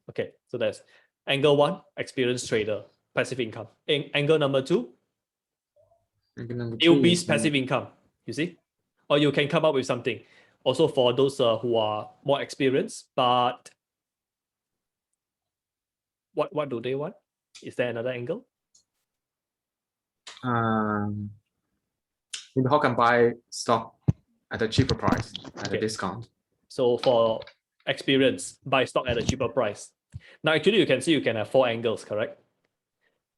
Okay, so that's angle 1, experienced trader, passive income. Angle number 2, newbies passive income. You see, or you can come up with something also for those who are more experienced, but what do they want? Is there another angle? Maybe how can buy stock at a cheaper price, at a discount. So for experience, buy stock at a cheaper price. Now actually you can see you can have 4 angles, correct?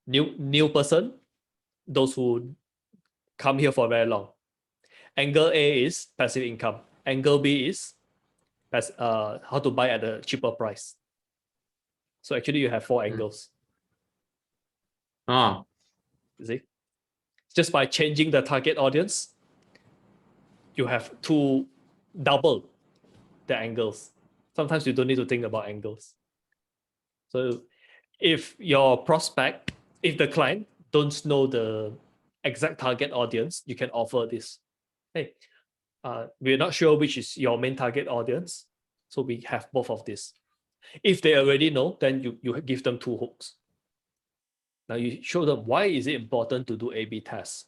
New person, those who come here for very long. Angle A is passive income. Angle B is how to buy at a cheaper price. So actually you have 4 angles. You see? Just by changing the target audience, you have to double the angles. Sometimes you don't need to think about angles. So if your prospect, if the client don't know the exact target audience, you can offer this. Hey, we're not sure which is your main target audience, so we have both of this. If they already know, then you give them 2 hooks. Now you show them why is it important to do A/B tests.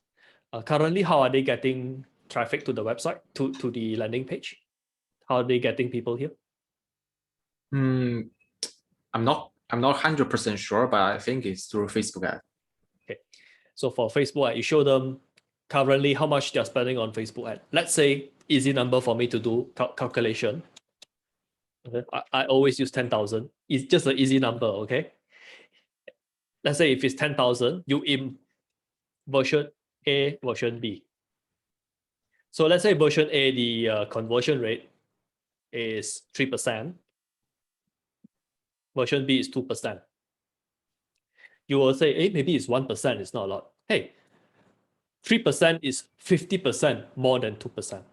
Currently, how are they getting traffic to the website, to the landing page? How are they getting people here? I'm not 100% sure, but I think it's through Facebook ad. Okay, so for Facebook ad, you show them currently how much they're spending on Facebook ad. Let's say easy number for me to do calculation. Okay, I always use 10,000. It's just an easy number. Okay, let's say if it's 10,000, you in version A, version B. So let's say version A, the conversion rate is 3%. Version B is 2%. You will say, hey, maybe it's 1%, it's not a lot. Hey, 3% is 50% more than 2%.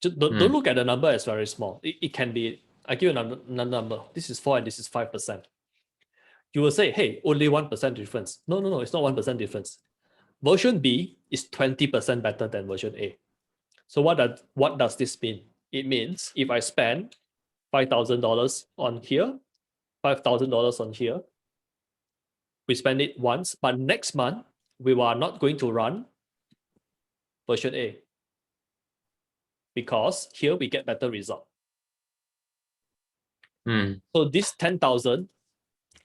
Just don't look at the number as very small. It can be, I give you another number. This is 4 and this is 5%. You will say, hey, only 1% difference. No, it's not 1% difference. Version B is 20% better than version A. So what does this mean? It means if I spend $5,000 on here, $5,000 on here, we spend it once, but next month, we are not going to run version A because here we get better result. So this 10,000,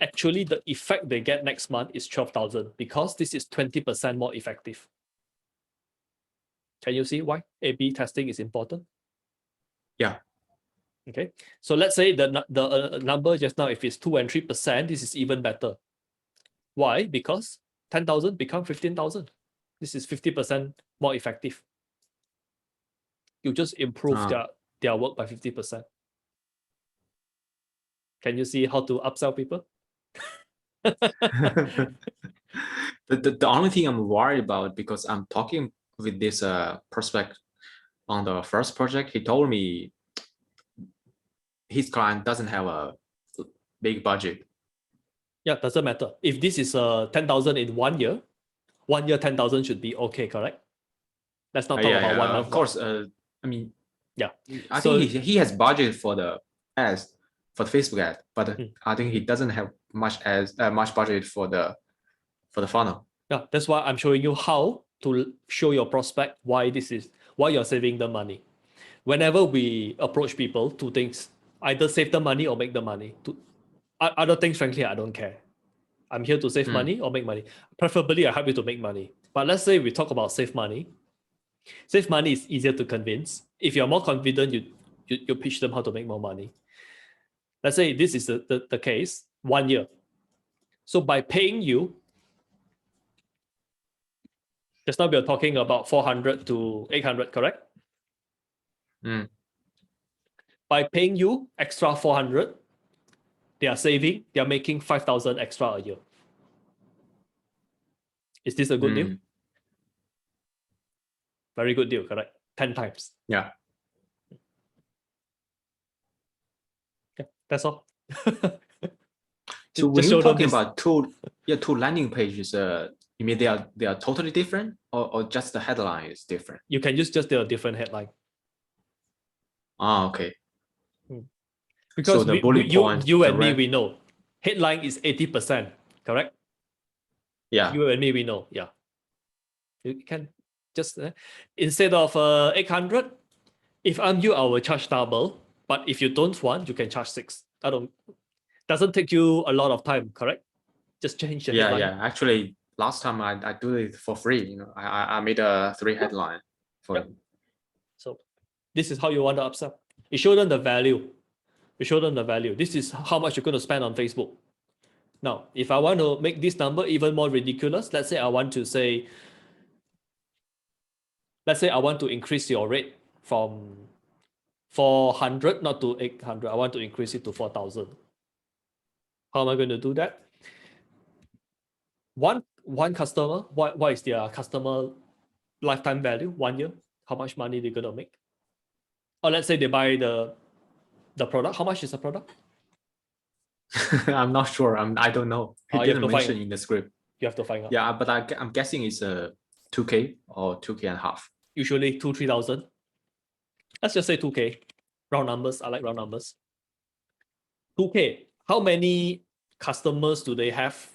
actually the effect they get next month is 12,000 because this is 20% more effective. Can you see why A/B testing is important? Yeah. Okay. So let's say the number just now, if it's 2 and 3%, this is even better. Why? Because 10,000 become 15,000. This is 50% more effective. You just improve their work by 50%. Can you see how to upsell people? The only thing I'm worried about, because I'm talking with this prospect on the first project, he told me his client doesn't have a big budget. Yeah, doesn't matter. If this is 10,000 in 1 year, 1 year 10,000 should be okay, correct? Let's not talk about 1 month. Of course. I mean, yeah. I think he has budget for the ads, for the Facebook ad, but I think he doesn't have much budget for the funnel. Yeah, that's why I'm showing you how to show your prospect why you're saving the money. Whenever we approach people, 2 things: either save the money or make the money. Other things, frankly, I don't care. I'm here to save money or make money. Preferably, I help you to make money. But let's say we talk about save money. Save money is easier to convince. If you're more confident, you pitch them how to make more money. Let's say this is the case, 1 year. So by paying you, just now we are talking about 400 to 800, correct? By paying you extra 400, they are making 5,000 extra a year. Is this a good deal? Very good deal, correct? 10 times. Yeah. Yeah, that's all. So when you're talking about two landing pages, you mean they are totally different, or just the headline is different? You can use just the different headline. Okay. Because so the bullet point, you and me, we know headline is 80%, correct? Yeah. You and me, we know. Yeah. You can just instead of 800, if I'm you, I will charge double. But if you don't want, you can charge 6. Doesn't take you a lot of time, correct? Just change the headline. Yeah. Actually, last time I do it for free. I made a 3 headline for it. So this is how you want to upsell. You show them the value. This is how much you're going to spend on Facebook. Now, if I want to make this number even more ridiculous, let's say I want to increase your rate from 400, not to 800. I want to increase it to 4,000. How am I going to do that? One customer, what is their customer lifetime value, 1 year? How much money they're going to make? Or let's say they buy the product. How much is the product? I'm not sure. I don't know. He didn't mention in the script. You have to find out. Yeah, but I'm guessing it's 2K or 2K and a half. Usually 2,000-3,000. Let's just say 2K. Round numbers. I like round numbers. 2K. How many customers do they have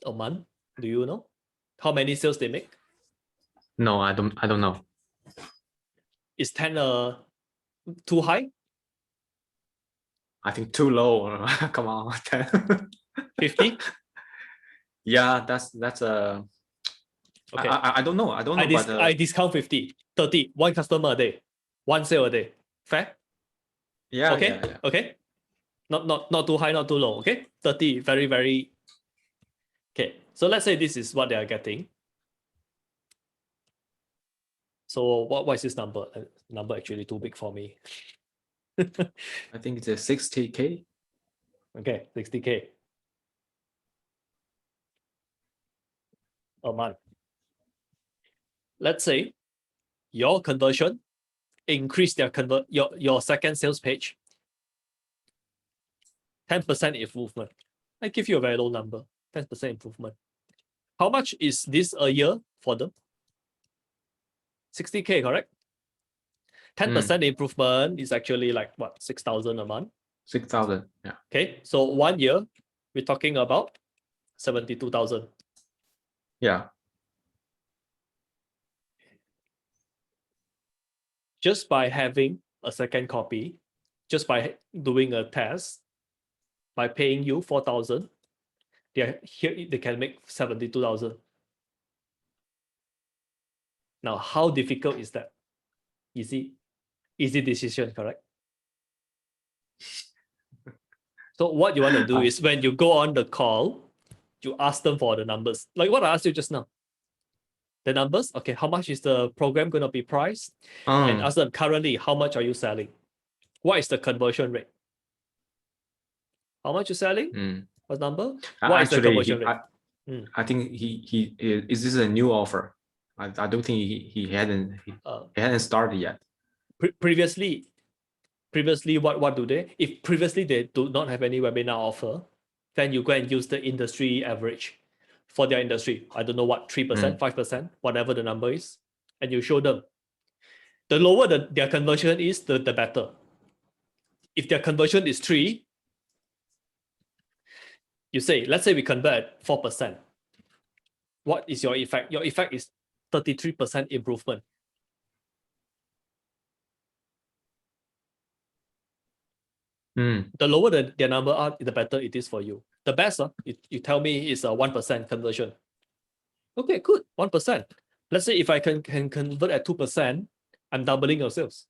a month? Do you know? How many sales they make? No, I don't know. Is 10 too high? I think too low. Come on, 10. 50? Yeah, that's a. Okay. I don't know. I discount 50. 30. 1 customer a day. 1 sale a day. Fair? Yeah. Okay. Yeah. Okay. Not too high, not too low. Okay. 30. Very, very. Okay. So let's say this is what they are getting. So what is this number? Number actually too big for me. I think it's a 60K. Okay, 60K a month. Let's say your conversion increase your second sales page 10% improvement. I give you a very low number, 10% improvement. How much is this a year for them? 60K, correct? 10% improvement is actually like what, 6,000 a month? 6,000. Yeah. Okay, so 1 year, we're talking about 72,000. Yeah. Just by having a second copy, just by doing a test, by paying you 4,000, they can make 72,000. Now, how difficult is that? Easy decision, correct? So what you want to do is when you go on the call, you ask them for the numbers. Like what I asked you just now. The numbers, okay, how much is the program going to be priced? And ask them currently, how much are you selling? What is the conversion rate? How much you selling? What number? What is the conversion rate? I think he is this a new offer? I don't think he hadn't started yet. Previously, what do they? If previously they do not have any webinar offer, then you go and use the industry average for their industry. I don't know what, 3%, 5%, whatever the number is, and you show them. The lower their conversion is, the better. If their conversion is 3, you say, let's say we convert at 4%. What is your effect? Your effect is 33% improvement. The lower their number are, the better it is for you. The best, you tell me, is a 1% conversion. Okay, good, 1%. Let's say if I can convert at 2%, I'm doubling your sales.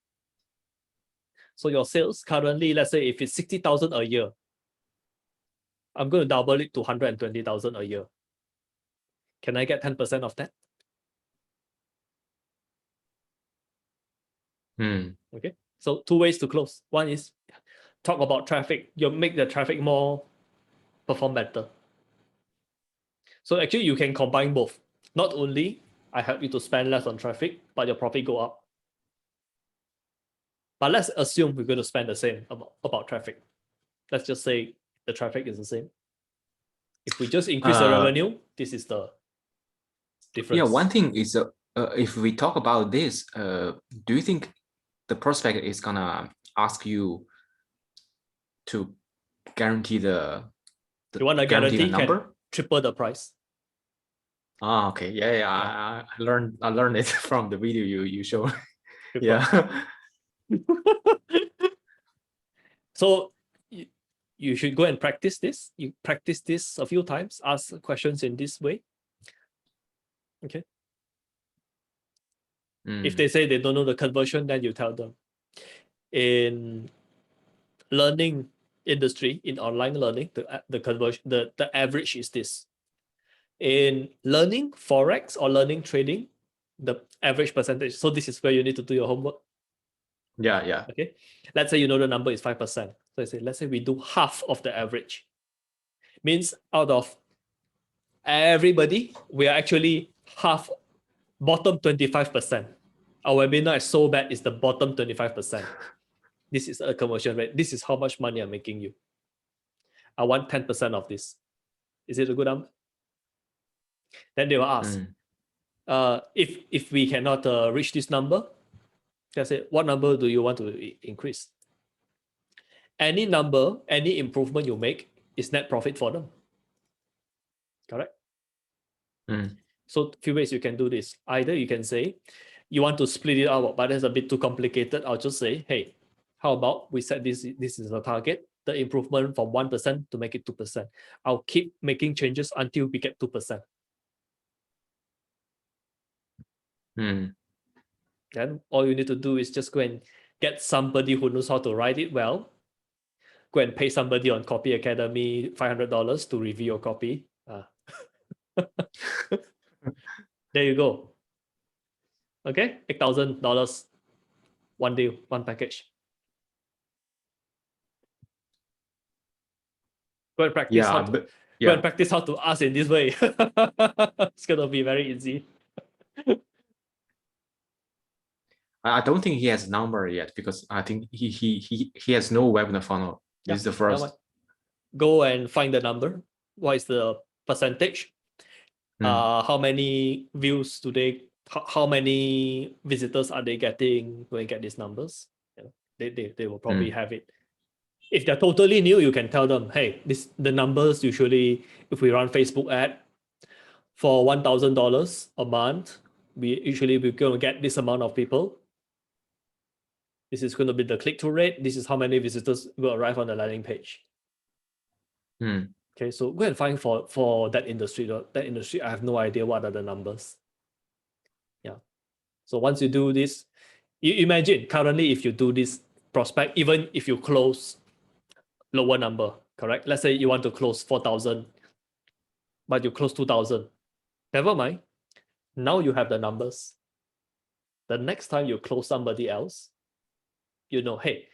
So your sales currently, let's say if it's 60,000 a year, I'm going to double it to 120,000 a year. Can I get 10% of that? Okay, so 2 ways to close. One is talk about traffic. You make the traffic more perform better. So actually you can combine both. Not only I help you to spend less on traffic, but your profit go up. But let's assume we're going to spend the same about traffic. Let's just say the traffic is the same. If we just increase the revenue, this is the difference. Yeah, one thing is if we talk about this, do you think the prospect is gonna ask you to guarantee the you want to guarantee the number? can triple the price? Okay, yeah. I learned it from the video you showed. Yeah. So you should go and practice this. You practice this a few times, ask questions in this way. Okay. If they say they don't know the conversion, then you tell them. In learning industry, in online learning, the conversion, the average is this. In learning Forex or learning trading, the average percentage. So this is where you need to do your homework. Yeah. Okay. Let's say you know the number is 5%. So I say, let's say we do half of the average. Means out of everybody, we are actually half, bottom 25%. Our webinar is so bad, it's the bottom 25%. This is a conversion rate. This is how much money I'm making you. I want 10% of this. Is it a good number? Then they will ask, if we cannot reach this number, they say, what number do you want to increase? Any number, any improvement you make is net profit for them. Correct? So few ways you can do this. Either you can say, you want to split it out, but that's a bit too complicated. I'll just say, hey, how about we set this is a target, the improvement from 1% to make it 2%. I'll keep making changes until we get 2%. Then all you need to do is just go and get somebody who knows how to write it well. Go and pay somebody on Copy Academy $500 to review your copy. There you go. Okay, $8,000. one deal, one package. Go and practice how to, go and practice how to ask in this way. It's gonna be very easy. I don't think he has a number yet because I think he has no webinar funnel. This is the first. Go and find the number. What is the percentage? How many views do they? How many visitors are they getting? Go and get these numbers. They will probably have it. If they're totally new, you can tell them, hey, the numbers usually, if we run Facebook ad for $1,000 a month, we're going to get this amount of people. This is going to be the click-through rate. This is how many visitors will arrive on the landing page. Okay, so go and find for that industry. That industry, I have no idea what are the numbers. Yeah. So once you do this, you imagine currently if you do this prospect, even if you close lower number, correct? Let's say you want to close 4,000, but you close 2,000. Never mind. Now you have the numbers. The next time you close somebody else, you know, hey,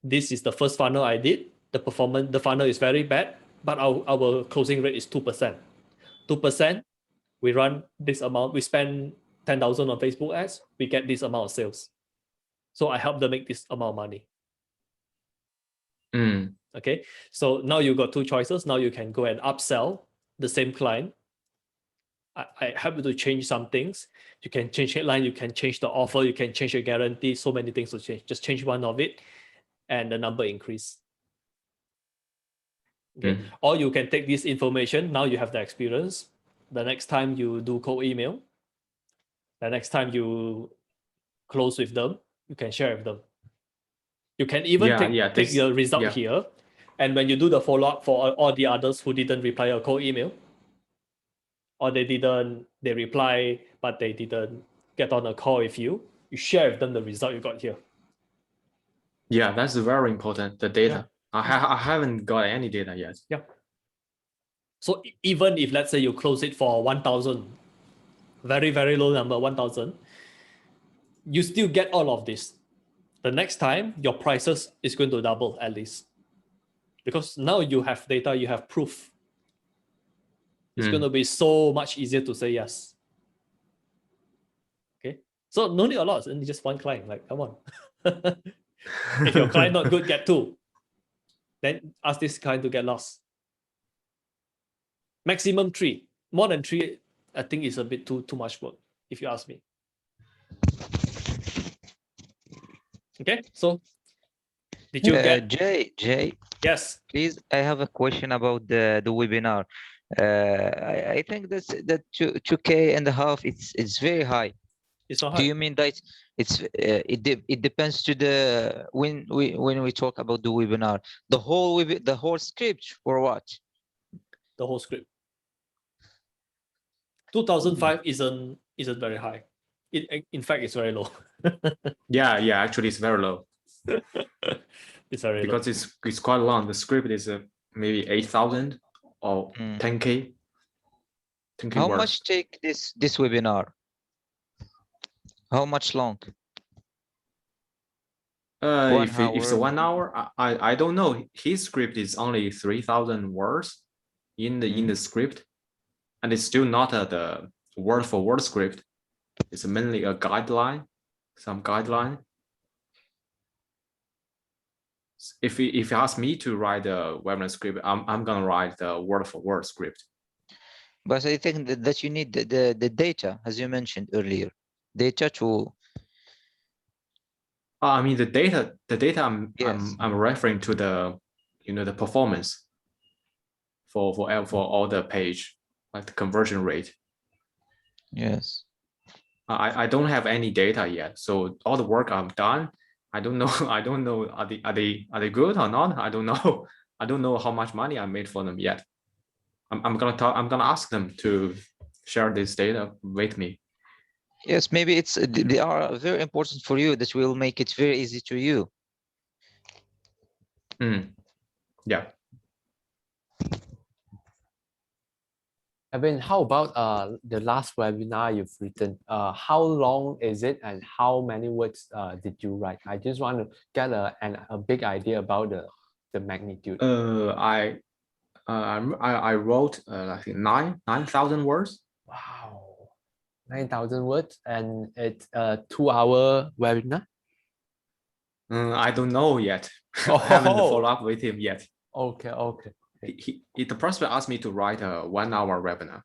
this is the first funnel I did. The funnel is very bad, but our closing rate is 2%. 2%, we run this amount, we spend 10,000 on Facebook ads, we get this amount of sales. So I help them make this amount of money. Okay, so now you got two choices. Now you can go and upsell the same client. I help you to change some things. You can change headline, you can change the offer, you can change your guarantee, so many things to change. Just change one of it and the number increase. Okay. Or you can take this information, now you have the experience. The next time you do cold email, the next time you close with them, you can share with them. You can even take the result here. And when you do the follow-up for all the others who didn't reply your cold email, or they reply, but they didn't get on a call with you, you share with them the result you got here. Yeah, that's very important, the data. I haven't got any data yet. Yeah. So even if, let's say, you close it for 1,000, very, very low number, 1,000, you still get all of this. The next time, your prices is going to double at least. Because now you have data, you have proof. It's going to be so much easier to say yes. Okay. So no need a lot, it's just one client, like, come on. If your client not good, get two. Then ask this client to get lost. Maximum 3. More than 3, I think is a bit too much work, if you ask me. Okay, so did you get Jay? Yes. Please, I have a question about the webinar. I think that 2K.5, it's very high. It's not high. Do you mean that it depends to the when we talk about the webinar, the whole script or what? The whole script. 2005 isn't very high. In fact, it's very low. Yeah, actually it's very low. It's very low. Because it's quite long. The script is maybe 8,000 or 10K. 10K How words. much take this webinar? How much long? If it's 1 hour, I don't know. His script is only 3,000 words in the script, and it's still not the word for word script. It's mainly a guideline, some guideline. If you ask me to write a webinar script, I'm gonna write the word for word script. But I think that you need the data, as you mentioned earlier, data to. I mean the data. Yes. I'm referring to the the performance for all the page, like the conversion rate. Yes. I don't have any data yet, so all the work I've done, I don't know. I don't know are they good or not. I don't know. I don't know how much money I made for them yet. I'm gonna ask them to share this data with me. Yes, maybe they are very important for you. That will make it very easy to you. Yeah. I mean, how about the last webinar you've written? How long is it and how many words did you write? I just want to get a big idea about the magnitude. I wrote I think 9,000 words. Wow, 9,000 words, and it's a 2-hour webinar. I don't know yet. I haven't Oh. followed up with him yet. Okay, okay. The prospect asked me to write a 1-hour webinar,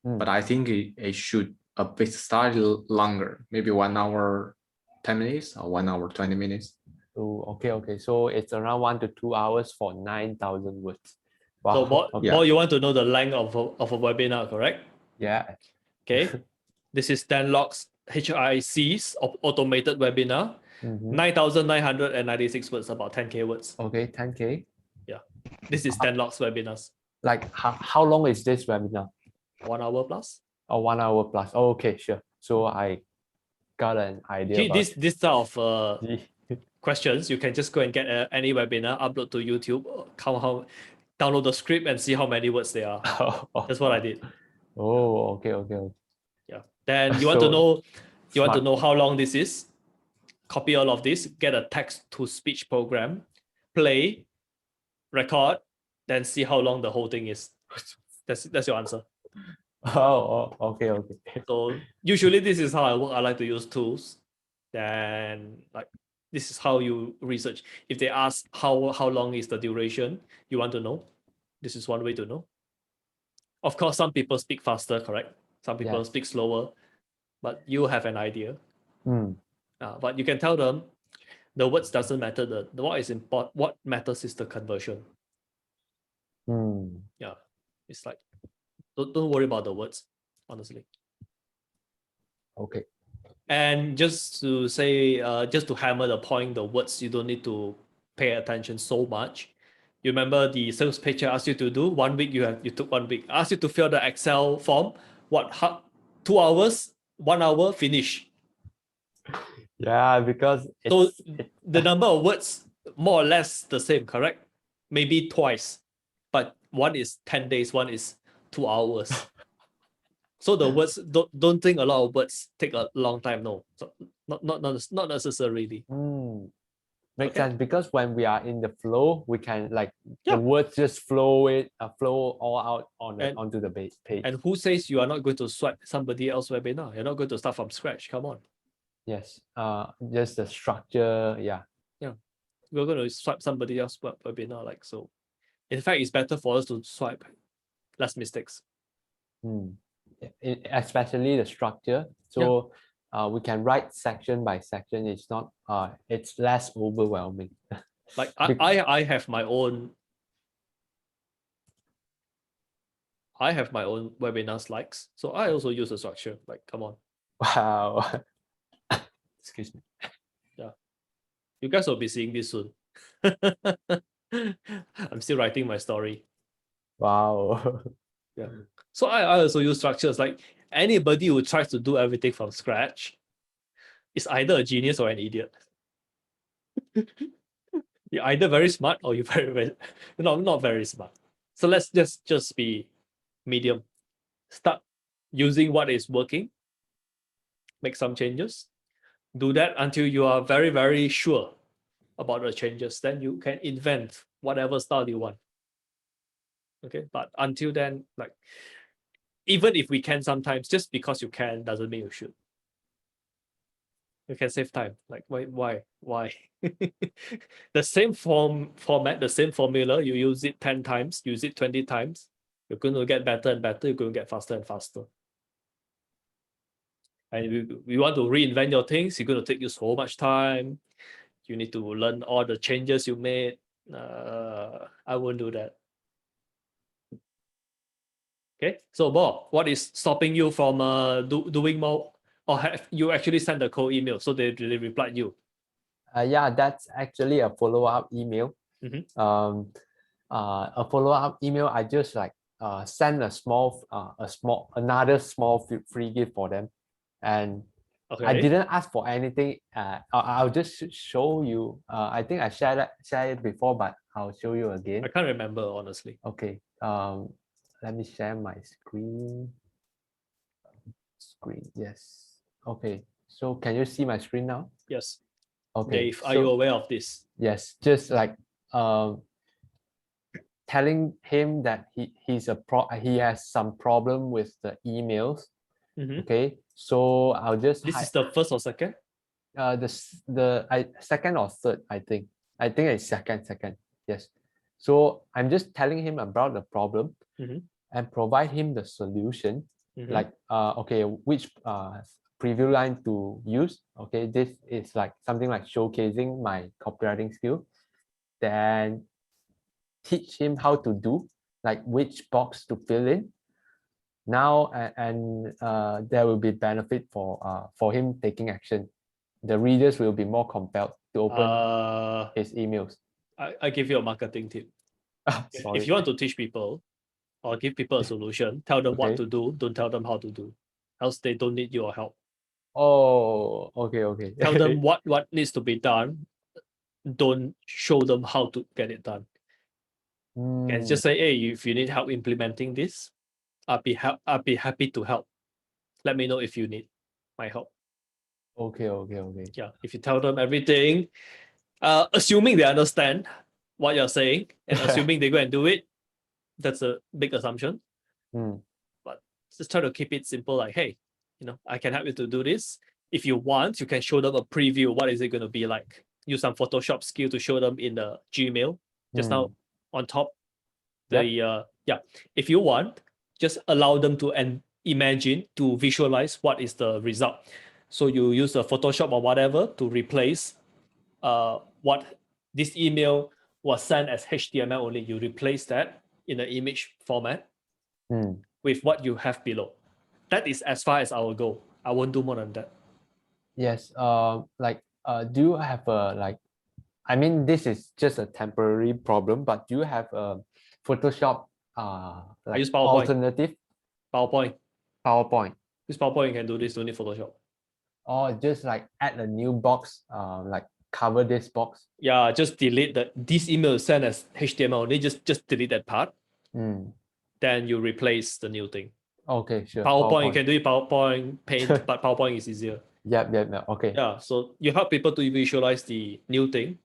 Mm. but I think it should a bit slightly longer, maybe 1 hour 10 minutes or 1 hour 20 minutes. Oh, okay, okay. So it's around 1 to 2 hours for 9,000 words. Wow. So more, okay. more you want to know the length of a webinar, correct? Yeah. Okay. This is Dan Locke's HIC's automated webinar. 9,996 words, about 10K words. Okay, 10K. Yeah. This is Dan Locke's webinars. Like how long is this webinar? 1 hour plus. Oh, 1 hour plus. Oh, okay, sure. So I got an idea about This type of questions, you can just go and get any webinar, upload to YouTube, download the script and see how many words they are. That's what I did. Oh, okay, okay, okay. Yeah. Then you want to know how long this is. Copy all of this, get a text to speech program, play, record, then see how long the whole thing is. That's your answer. Oh, okay, okay. So usually this is how I work. I like to use tools. Then like this is how you research. If they ask how long is the duration, you want to know. This is one way to know. Of course, some people speak faster, correct? Some people speak slower, but you have an idea. But you can tell them the words doesn't matter. The what is important. What matters is the conversion. Yeah, it's like don't worry about the words, honestly. Okay. And just to say, just to hammer the point, the words you don't need to pay attention so much. You remember the sales page I asked you to do 1 week. You took 1 week. I asked you to fill the Excel form. 2 hours, 1 hour, finish. Yeah, because so the number of words more or less the same, correct? Maybe twice, but one is 10 days, one is 2 hours. So the words don't think a lot of words take a long time. No, so not necessarily. Makes sense, because when we are in the flow, we can the words just flow all out onto the page. And who says you are not going to swipe somebody else's webinar? You're not going to start from scratch. Come on. Yes. Just the structure. Yeah. We're going to swipe somebody else's webinar like so. In fact, it's better for us to swipe less mistakes. Especially the structure. So we can write section by section. It's not it's less overwhelming. Like I have my own webinar slides. So I also use a structure. Like, come on. Wow. Excuse me. Yeah. You guys will be seeing this soon. I'm still writing my story. Wow. Yeah. So I also use structures. Like anybody who tries to do everything from scratch is either a genius or an idiot. You're either very smart or you're very not very smart. So let's just be medium. Start using what is working. Make some changes. Do that until you are very, very sure about the changes. Then you can invent whatever style you want. Okay, but until then, like even if we can sometimes, just because you can doesn't mean you should. You can save time. Like why? The same format, the same formula, you use it 10 times, use it 20 times, you're going to get better and better, you're going to get faster and faster. And we want to reinvent your things, you're going to take you so much time. You need to learn all the changes you made. I won't do that. Okay, so Bo, what is stopping you from doing more? Or have you actually sent a cold email so they replied you? Yeah, that's actually a follow-up email. A follow-up email, I just send another small free gift for them, and I didn't ask for anything. I'll just show you. I think I shared it before, but I'll show you again. I can't remember honestly. Okay. let me share my screen. Yes. Okay. So can you see my screen now? Yes. Okay. Dave, are you aware of this? Yes, just like telling him that he has some problem with the emails. Mhm. Okay, so I'll just This is the first or second? second or third, I think. I think it's second. Yes. So I'm just telling him about the problem Mhm. and provide him the solution. Mhm. Like okay, which preview line to use. Okay, this is like something like showcasing my copywriting skill. Then teach him how to do, like which box to fill in. Now and there will be benefit for him taking action. The readers will be more compelled to open his emails. I give you a marketing tip. Sorry. If you want to teach people or give people a solution, tell them what Okay. to do. Don't tell them how to do. Else they don't need your help. Oh, okay. Tell them what needs to be done. Don't show them how to get it done. And just say, hey, if you need help implementing this, I'll be happy to help. Let me know if you need my help. Okay. Yeah. If you tell them everything, assuming they understand what you're saying and assuming they go and do it, that's a big assumption. But just try to keep it simple, like, hey, I can help you to do this. If you want, you can show them a preview. What is it going to be like? Use some Photoshop skill to show them in the Gmail. Just now on top. If you want, just allow them to imagine, to visualize what is the result. So you use the Photoshop or whatever to replace what this email was sent as HTML only. You replace that in an image format with what you have below. That is as far as I will go. I won't do more than that. Yes. Do you have a like? I mean, this is just a temporary problem, but do you have a Photoshop I use like PowerPoint. alternative? PowerPoint. This PowerPoint you can do this, don't need Photoshop. Or just like add a new box, like cover this box. Yeah, just delete this email is sent as HTML only. Just delete that part. Then you replace the new thing. Okay, sure. PowerPoint, you can do it PowerPoint, Paint, but PowerPoint is easier. Yep. Okay. Yeah, so you help people to visualize the new thing.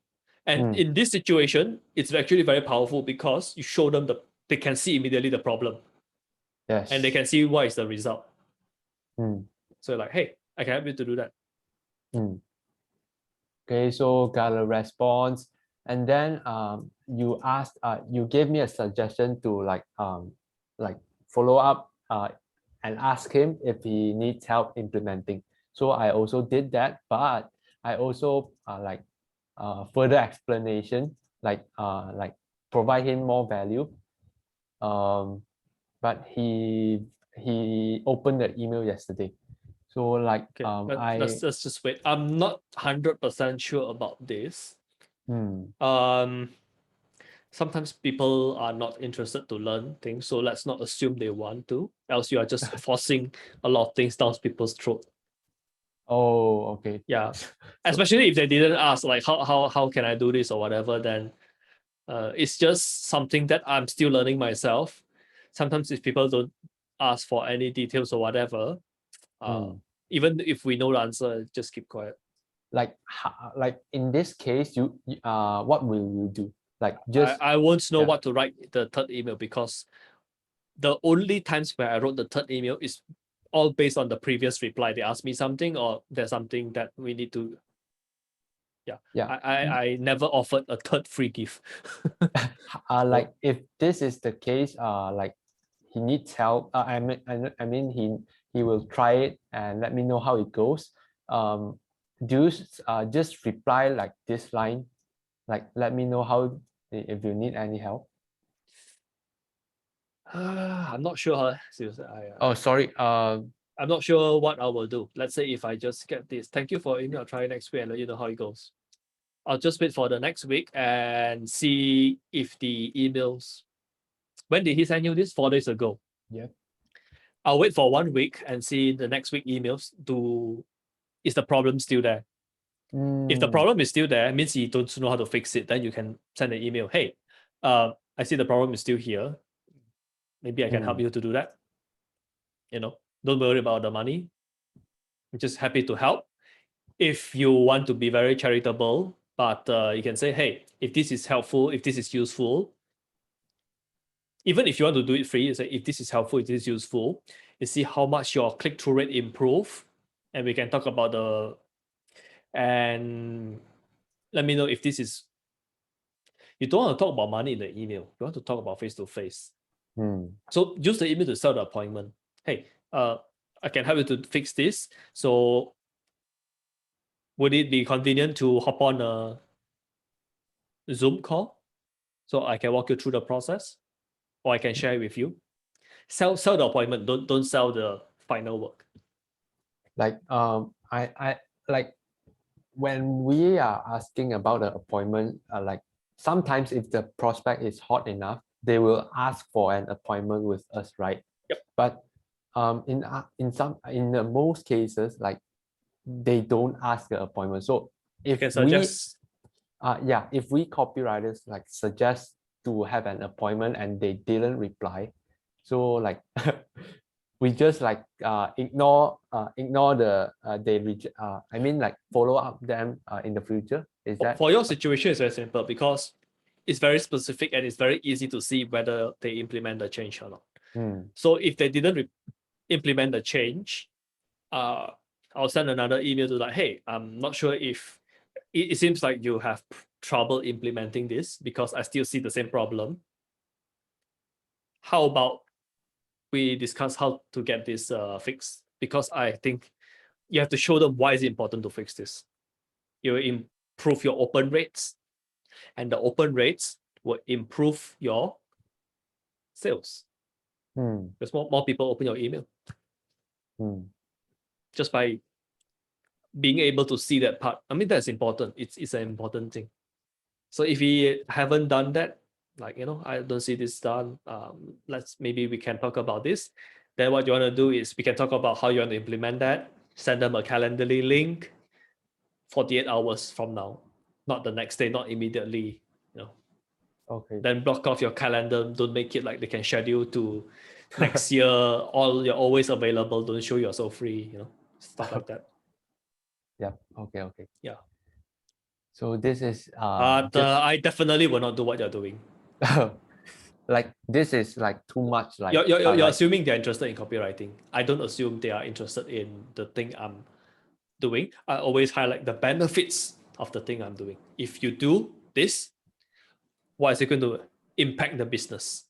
And in this situation, it's actually very powerful because you show them they can see immediately the problem. Yes. And they can see what is the result. So like, hey, I can help you to do that. Okay, so got a response, and then you asked, you gave me a suggestion to like follow up and ask him if he needs help implementing. So I also did that, but I also further explanation, like provide him more value. But he opened the email yesterday. So like okay, let's just wait. I'm not 100% sure about this. Sometimes people are not interested to learn things, so let's not assume they want to, else you are just forcing a lot of things down people's throat. Oh, okay. Yeah. Especially if they didn't ask, like how can I do this or whatever, then it's just something that I'm still learning myself. Sometimes if people don't ask for any details or whatever, even if we know the answer, just keep quiet. Like in this case, you what will you do? Like just I won't know what to write the third email, because the only times where I wrote the third email is all based on the previous reply. They asked me something or there's something that we need to. I never offered a third free gift. Like if this is the case, like he needs help. I mean he will try it and let me know how it goes. Do you just reply like this line, like let me know how if you need any help. I'm not sure. Seriously, oh sorry. I'm not sure what I will do. Let's say if I just get this, thank you for email. I'll try next week and let you know how it goes. I'll just wait for the next week and see if the emails. When did he send you this? 4 days ago. Yeah. I'll wait for 1 week and see the next week emails. Is the problem still there? If the problem is still there, means you don't know how to fix it. Then you can send an email. Hey, I see the problem is still here. maybe I can help you to do that. Don't worry about the money. I'm just happy to help. If you want to be very charitable, but you can say, hey, if this is helpful, if this is useful, even if you want to do it free, you say, if this is helpful, if this is useful, you see how much your click-through rate improve, and we can talk about and let me know if this is, you don't want to talk about money in the email. You want to talk about face-to-face. So use the email to sell the appointment. Hey, I can help you to fix this. So would it be convenient to hop on a Zoom call so I can walk you through the process, or I can share it with you? Sell the appointment. Don't sell the final work. Like I like when we are asking about the appointment, like sometimes if the prospect is hot enough, they will ask for an appointment with us, right? Yep. But in the most cases, like they don't ask the appointment. So if You can suggest. if we copywriters like suggest to have an appointment and they didn't reply, so like we just like ignore the I mean like follow up them in the future. Is that For your situation? It's very simple because it's very specific and it's very easy to see whether they implement the change or not. So if they didn't implement the change, I'll send another email to like, hey, I'm not sure if it seems like you have trouble implementing this because I still see the same problem. How about we discuss how to get this fixed? Because I think you have to show them why it's important to fix this. You will improve your open rates, and the open rates will improve your sales. Because more people open your email. Just by being able to see that part. I mean, that's important. It's an important thing. So if we haven't done that, like, I don't see this done, maybe we can talk about this. Then what you want to do is we can talk about how you want to implement that. Send them a Calendly link 48 hours from now, not the next day, not immediately. okay? Then block off your calendar. Don't make it like they can schedule to next year. All you're always available. Don't show you're so free. Stuff like that. Yep. Okay. Yeah. So this is I definitely will not do what you're doing. like this is like too much. Like you're assuming they're interested in copywriting. I don't assume they are interested in the thing I'm doing. I always highlight the benefits of the thing I'm doing. If you do this, what is it going to impact the business?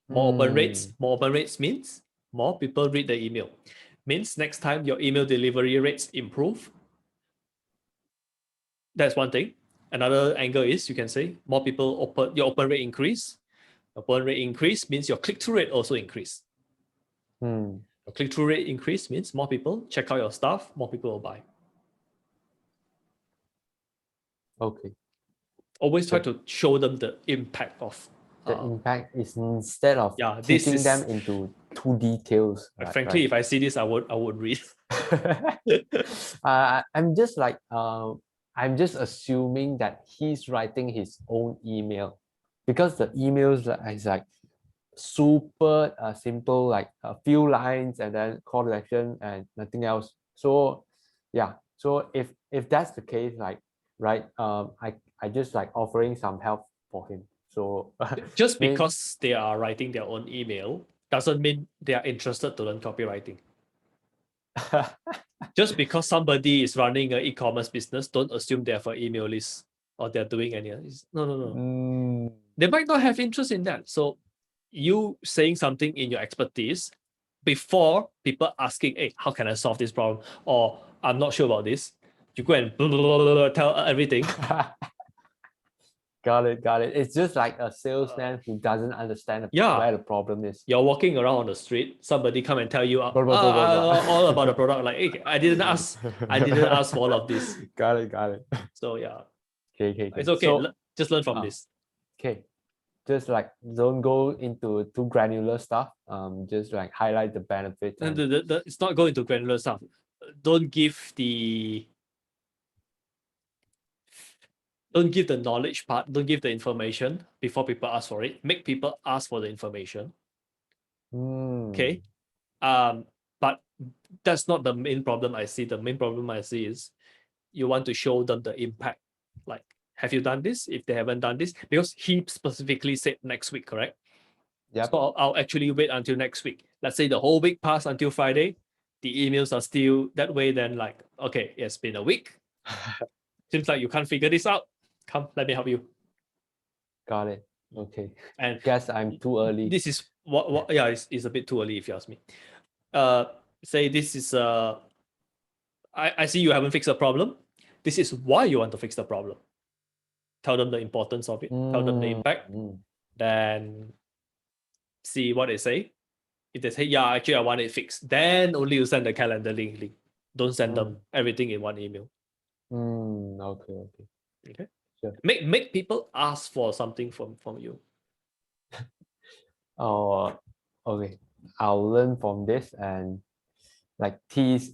More open rates. More open rates means more people read the email. Means next time your email delivery rates improve. That's one thing. Another angle is you can say more people your open rate increase. Open rate increase means your click-through rate also increase. Your click-through rate increase means more people check out your stuff, more people will buy. Okay. Always try to show them the impact of the impact is instead of teaching them into too details. Frankly, if I see this, I would read. I'm just like I'm just assuming that he's writing his own email because the emails is like super simple, like a few lines and then call to action and nothing else. So yeah, so if that's the case, like right, I just like offering some help for him. So just because they are writing their own email doesn't mean they are interested to learn copywriting. Just because somebody is running an e-commerce business, don't assume they have an email list or they're doing any. No. They might not have interest in that. So you saying something in your expertise before people asking, hey, how can I solve this problem? Or I'm not sure about this. You go and blah, blah, blah, blah, tell everything. Got it. It's just like a salesman who doesn't understand where the problem is. You're walking around on the street, somebody come and tell you all about the product. Like, hey, I didn't ask for all of this. Got it. So yeah. Okay. It's okay. So, just learn from this. Okay. Just like don't go into too granular stuff. Just like highlight the benefits. It's not going into granular stuff. Don't give the knowledge part, don't give the information before people ask for it. Make people ask for the information. Okay. But that's not the main problem I see. The main problem I see is you want to show them the impact. Like, have you done this? If they haven't done this, because he specifically said next week, correct? Yep. So I'll actually wait until next week. Let's say the whole week passed until Friday. The emails are still that way. Then like, okay, it's been a week. Seems like you can't figure this out. Come, let me help you. Got it. Okay. And Guess I'm too early. this is what yeah, it's a bit too early if you ask me. Say this is I see you haven't fixed the problem. This is why you want to fix the problem. Tell them the importance of it. Tell them the impact. Then see what they say. If they say, yeah, actually I want it fixed, then only you send the calendar link. Don't send them everything in one email. Okay. Okay. Sure. Make people ask for something from you. Oh, okay. I'll learn from this and like tease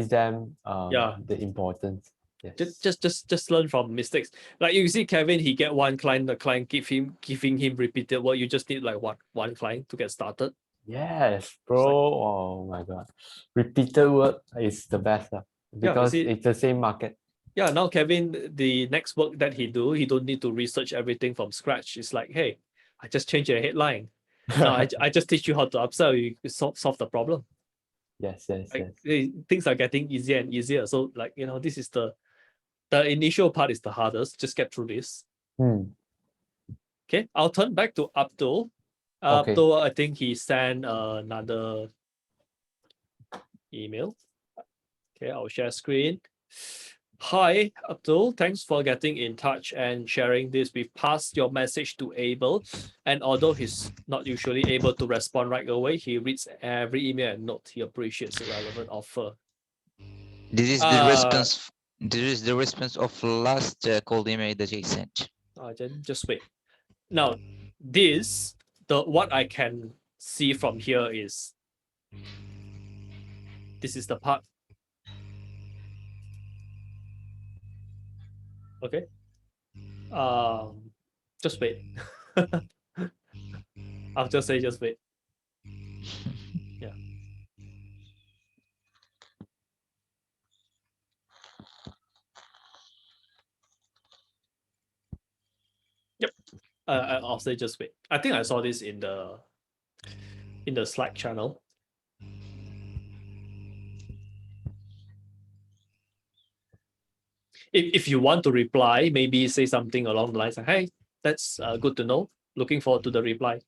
them the importance. Yes. Just learn from mistakes. Like you see Kevin, he get one client, the client giving him repeated work. You just need like one client to get started. Yes, bro. Oh my god. Repeated work is the best because it's the same market. Yeah, now Kevin, the next work that he don't need to research everything from scratch. It's like, hey, I just change your headline. Now I just teach you how to upsell. You solve the problem. Yes. Things are getting easier and easier. So like, this is the initial part is the hardest. Just get through this. Okay, I'll turn back to Abdul. Okay. Abdul, I think he sent another email. Okay, I'll share screen. Hi, Abdul. Thanks for getting in touch and sharing this. We've passed your message to Abel, and although he's not usually able to respond right away, he reads every email and note. He appreciates the relevant offer. This is the response. This is the response of last cold email that he sent. Just wait. Now, what I can see from here is this is the part. Okay. Just wait. I'll just say just wait. Yeah. Yep. I'll say just wait. I think I saw this in the Slack channel. If you want to reply, maybe say something along the lines like, hey, that's good to know. Looking forward to the reply.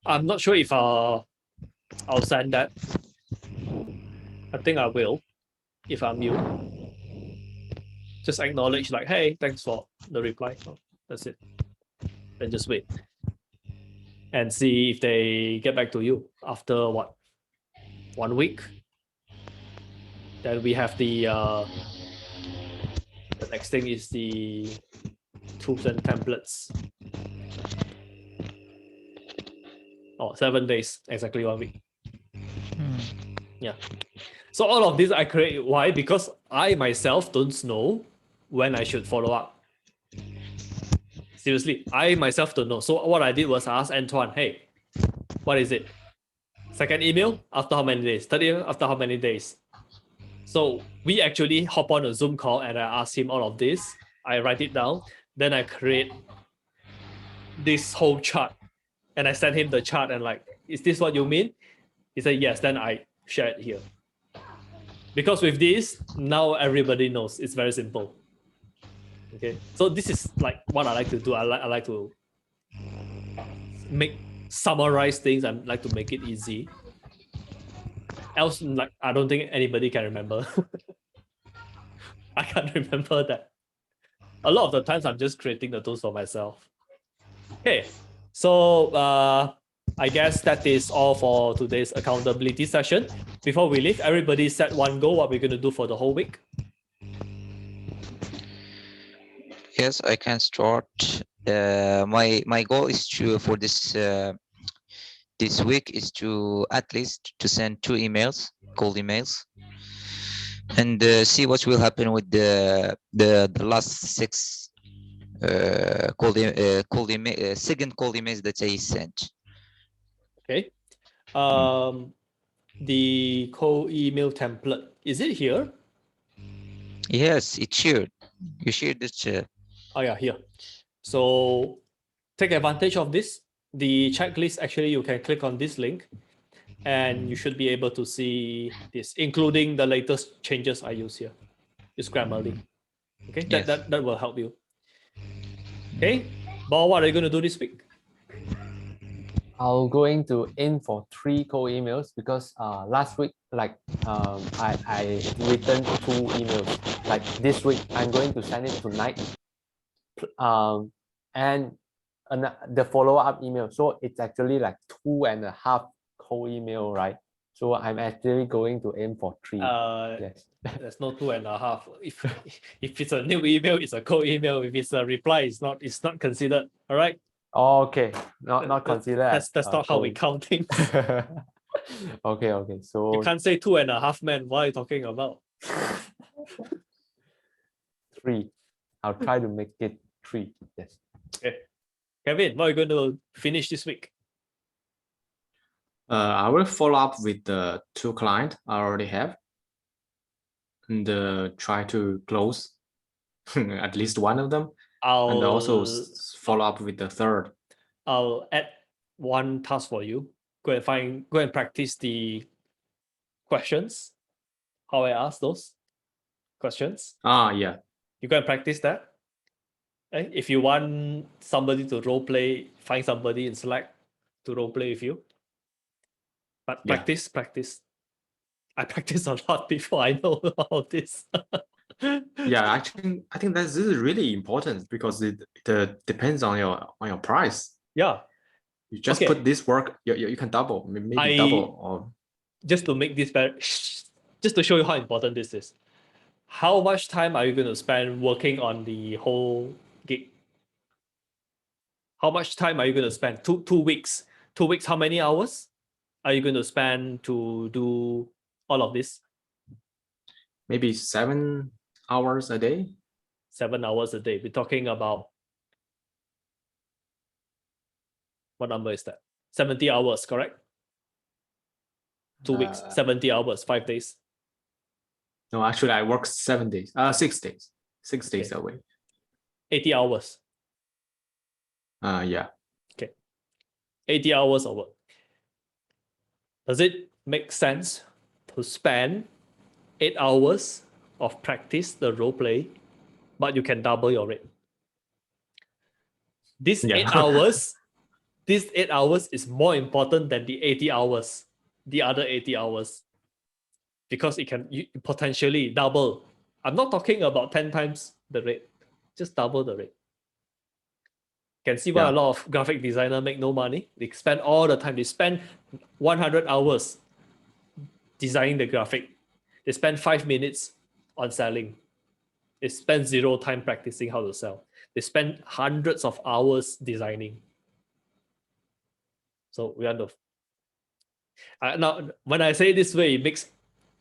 I'm not sure if I'll send that. I think I will, if I'm you. Just acknowledge like, hey, thanks for the reply. Oh, that's it. Then just wait. And see if they get back to you after what? 1 week? Then we have the next thing is the tools and templates. 7 days, exactly 1 week. Yeah. So all of this I create. Why? Because I myself don't know when I should follow up. Seriously, I myself don't know. So what I did was I asked Antoine, hey, what is it? Second email, after how many days? Third email, after how many days? So we actually hop on a Zoom call and I ask him all of this. I write it down. Then I create this whole chart. And I send him the chart and like, is this what you mean? He said, yes. Then I share it here. Because with this, now everybody knows. It's very simple. Okay. So this is like what I like to do. I like to summarize things and like to make it easy. Else, like I don't think anybody can remember. I can't remember that. A lot of the times I'm just creating the tools for myself. Okay, so I guess that is all for today's accountability session. Before we leave, everybody set one goal, what we're going to do for the whole week. Yes, I can start. My goal is to for this week is to at least to send 2 emails, cold emails, and see what will happen with the last 6 second cold emails that I sent. Okay. The co-email template. Is it here? Yes, it's shared. You shared the chat. Oh yeah, here. So take advantage of this. The checklist, actually, you can click on this link and you should be able to see this, including the latest changes I use here. It's Grammarly. Okay, Yes. that will help you. Okay, Bo, what are you going to do this week? I'm going to aim for 3 emails because last week, like I written 2 emails. Like this week, I'm going to send it tonight. And the follow-up email. So it's actually like 2.5 email, right? So I'm actually going to aim for 3. Yes. There's no 2.5. If it's a new email, it's a cold email. If it's a reply, it's not considered. All right. Okay, not considered. That's not how we count things. Okay. So You can't say 2.5, man. What are you talking about? 3. I'll try to make it 3. Yes. Okay. Kevin, what are you going to finish this week? I will follow up with the 2 clients I already have and try to close at least one of them. And also follow up with the 3rd. I'll add one task for you. Go and practice the questions. How I ask those questions. Yeah. You go and practice that. Okay? If you want somebody to role play, find somebody in Slack to role play with you. But practice. I practice a lot before I know all this. Yeah, actually, I think this is really important because it depends on your price. Yeah. You just put this work, you can double, maybe double. Or just to make this better, just to show you how important this is. How much time are you going to spend working on the whole gig? How much time are you going to spend? 2 weeks. 2 weeks, how many hours are you going to spend to do all of this? Maybe 7 hours a day. 7 hours a day. We're talking about, what number is that? 70 hours, correct? 2 weeks, 70 hours, 5 days. No, actually, I work 7 days. 6 days. 6 days a week. 80 hours. Yeah. Okay. 80 hours of work. Does it make sense to spend 8 hours of practice the role play, but you can double your rate? This 8 hours, this 8 hours is more important than the 80 hours, the other 80 hours, because it can potentially double. I'm not talking about 10 times the rate, just double the rate. Can see why a lot of graphic designers make no money. They spend all the time. They spend 100 hours designing the graphic. They spend 5 minutes on selling. They spend 0 time practicing how to sell. They spend hundreds of hours designing. So we are now, when I say it this way, it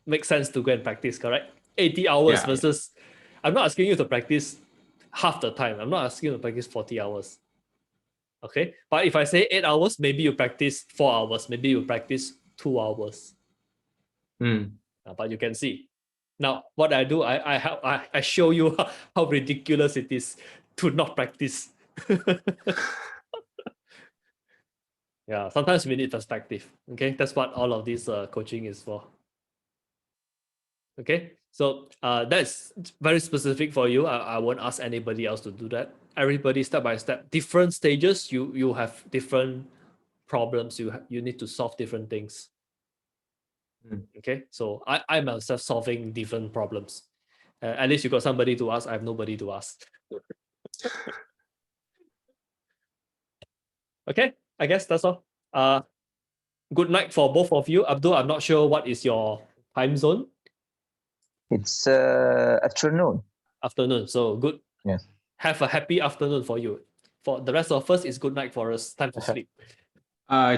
makes sense to go and practice, correct? 80 hours versus, I'm not asking you to practice half the time. I'm not asking you to practice 40 hours. Okay, but if I say 8 hours, maybe you practice 4 hours, maybe you practice 2 hours. But you can see. Now, what I do, I show you how ridiculous it is to not practice. Yeah, sometimes we need perspective. Okay, that's what all of this coaching is for. Okay, so that's very specific for you. I won't ask anybody else to do that. Everybody step by step, different stages. You have different problems. You need to solve different things. Okay, so I myself solving different problems. At least you got somebody to ask. I have nobody to ask. Okay, I guess that's all. Good night for both of you. Abdul, I'm not sure what is your time zone. It's afternoon. Afternoon. So good. Yes. Have a happy afternoon for you. For the rest of us, it's good night for us. Time to sleep.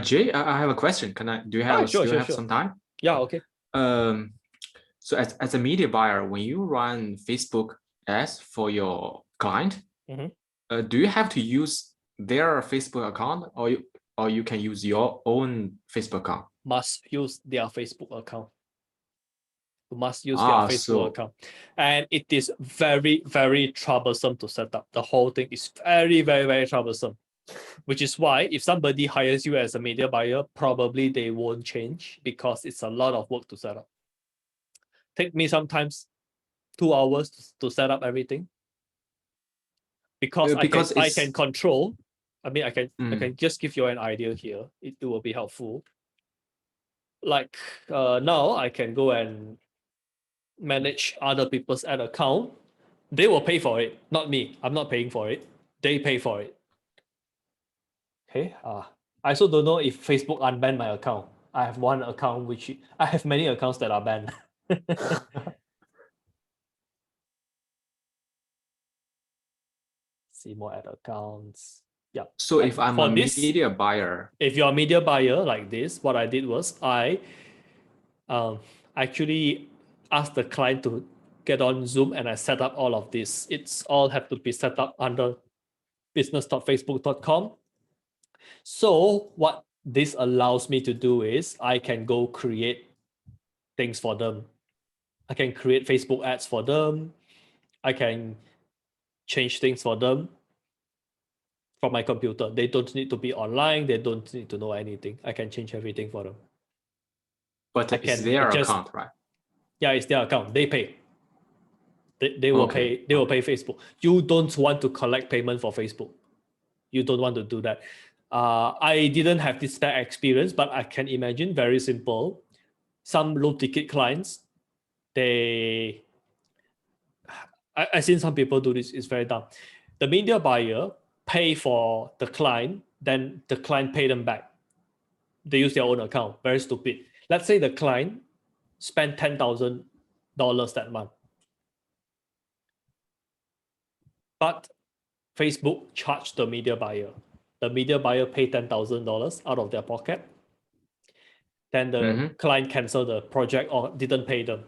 Jay, I have a question. Do you have sure. some time? Yeah, okay. So as a media buyer, when you run Facebook ads for your client, do you have to use their Facebook account, or or you can use your own Facebook account? Must use their Facebook account. Must use Ah, their Facebook so- account. And it is very, very troublesome to set up. The whole thing is very, very, very troublesome. Which is why if somebody hires you as a media buyer, probably they won't change because it's a lot of work to set up. Take me sometimes 2 hours to set up everything. Because I can control. I mean, I can just give you an idea here. It will be helpful. Like now I can go and manage other people's ad account. They will pay for it, not me. I'm not paying for it. They pay for it. Okay. I also don't know if Facebook unbanned my account. I have one account I have many accounts that are banned. See more ad accounts. Yeah. So if I'm a media buyer, if you're a media buyer like this, what I did was I actually asked the client to get on Zoom and I set up all of this. It's all have to be set up under business.facebook.com. So what this allows me to do is I can go create things for them. I can create Facebook ads for them. I can change things for them from my computer. They don't need to be online. They don't need to know anything. I can change everything for them. but it's their account, right? Yeah, it's their account. They pay. They will pay. They will pay Facebook. You don't want to collect payment for Facebook. You don't want to do that. I didn't have this bad experience, but I can imagine very simple. Some low ticket clients, I seen some people do this. It's very dumb. The media buyer pay for the client, then the client pay them back. They use their own account. Very stupid. Let's say the client spent $10,000 that month, but Facebook charged the media buyer. The media buyer paid $10,000 out of their pocket. Then the client canceled the project or didn't pay them.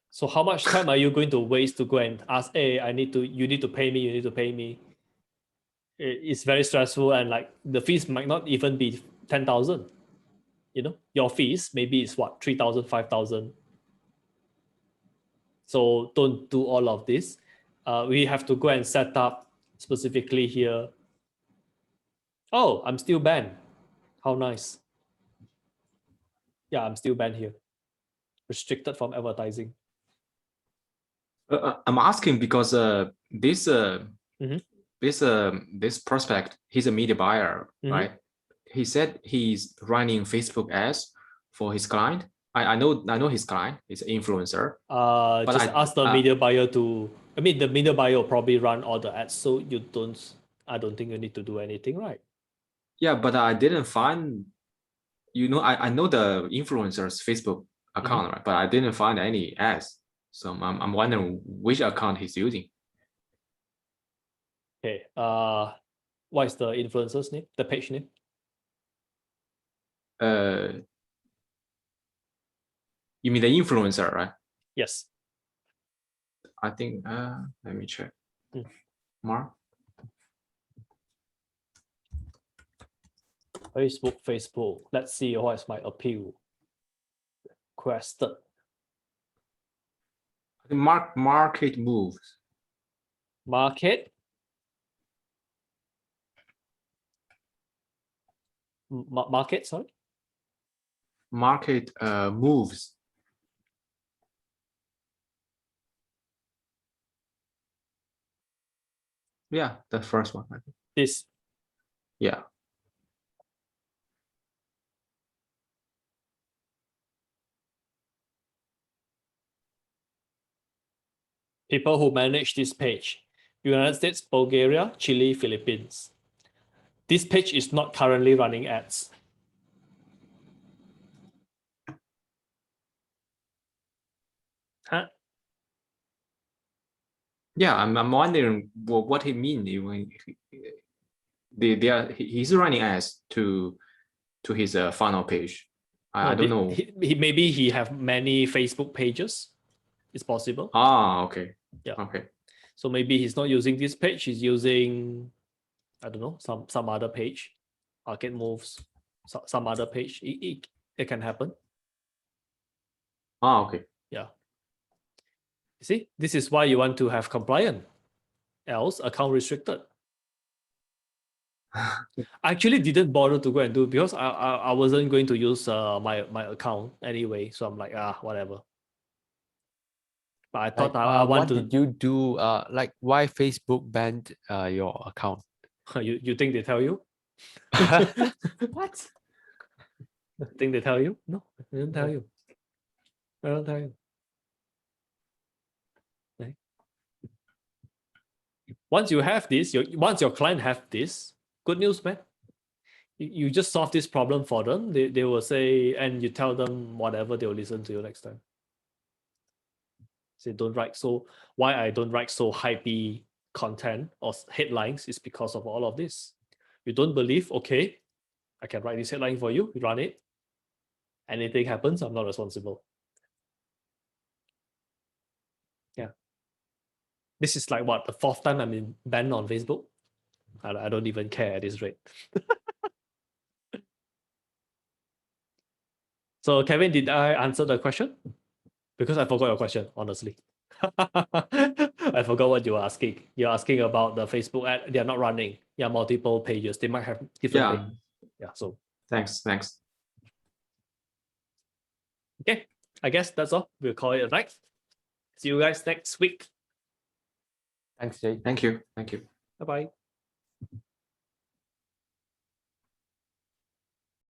So how much time are you going to waste to go and ask, hey, you need to pay me. It's very stressful, and like the fees might not even be 10,000. Your fees maybe it's what, 3,000, 5,000. So don't do all of this. We have to go and set up specifically here. Oh, I'm still banned. How nice. Yeah, I'm still banned here. Restricted from advertising. I'm asking because this prospect, he's a media buyer, right? He said he's running Facebook ads for his client. I know his client. He's an influencer. Just ask the media buyer to. I mean, the media buyer will probably run all the ads, so I don't think you need to do anything, right? Yeah, but I didn't find. I know the influencer's Facebook account, right? But I didn't find any ads. So I'm wondering which account he's using. Okay. What is the influencer's name? The page name? You mean the influencer, right? Yes. I think. Let me check. Mark. Facebook. Let's see what is my appeal. Requested. Market moves. Market. Market, sorry. Market moves. Yeah, the first one. This. Yeah. People who manage this page: United States, Bulgaria, Chile, Philippines. This page is not currently running ads. Huh? Yeah, I'm wondering what he means when he's running ads to his funnel page. I don't know. Maybe he have many Facebook pages. It's possible. Okay. Yeah. Okay. So maybe he's not using this page. He's using, I don't know, some other page. arcade moves, some other page. It can happen. Okay. Yeah. You see, this is why you want to have compliant, else account restricted. I actually didn't bother to go and do it because I wasn't going to use my account anyway. So I'm like, whatever. But I thought I want what to. did you do? Like why Facebook banned your account? You think they tell you? What? Think they tell you? No, they don't tell you. I don't tell you. Right? Once you have this, once your client have this, good news, man. You just solve this problem for them. They will say, and you tell them whatever, they will listen to you next time. Say don't write so. Why I don't write so hypey content or headlines is because of all of this. You don't believe? Okay, I can write this headline for you. You run it. Anything happens, I'm not responsible. Yeah. This is like what, the 4th time I'm been banned on Facebook. I don't even care at this rate. So Kevin, did I answer the question? Because I forgot your question, honestly. I forgot what you were asking. You're asking about the Facebook ad. They're not running. Yeah, multiple pages. They might have different Yeah. pages. Yeah, so. Thanks. Okay, I guess that's all. We'll call it a night. See you guys next week. Thanks, Jay. Thank you. Bye-bye.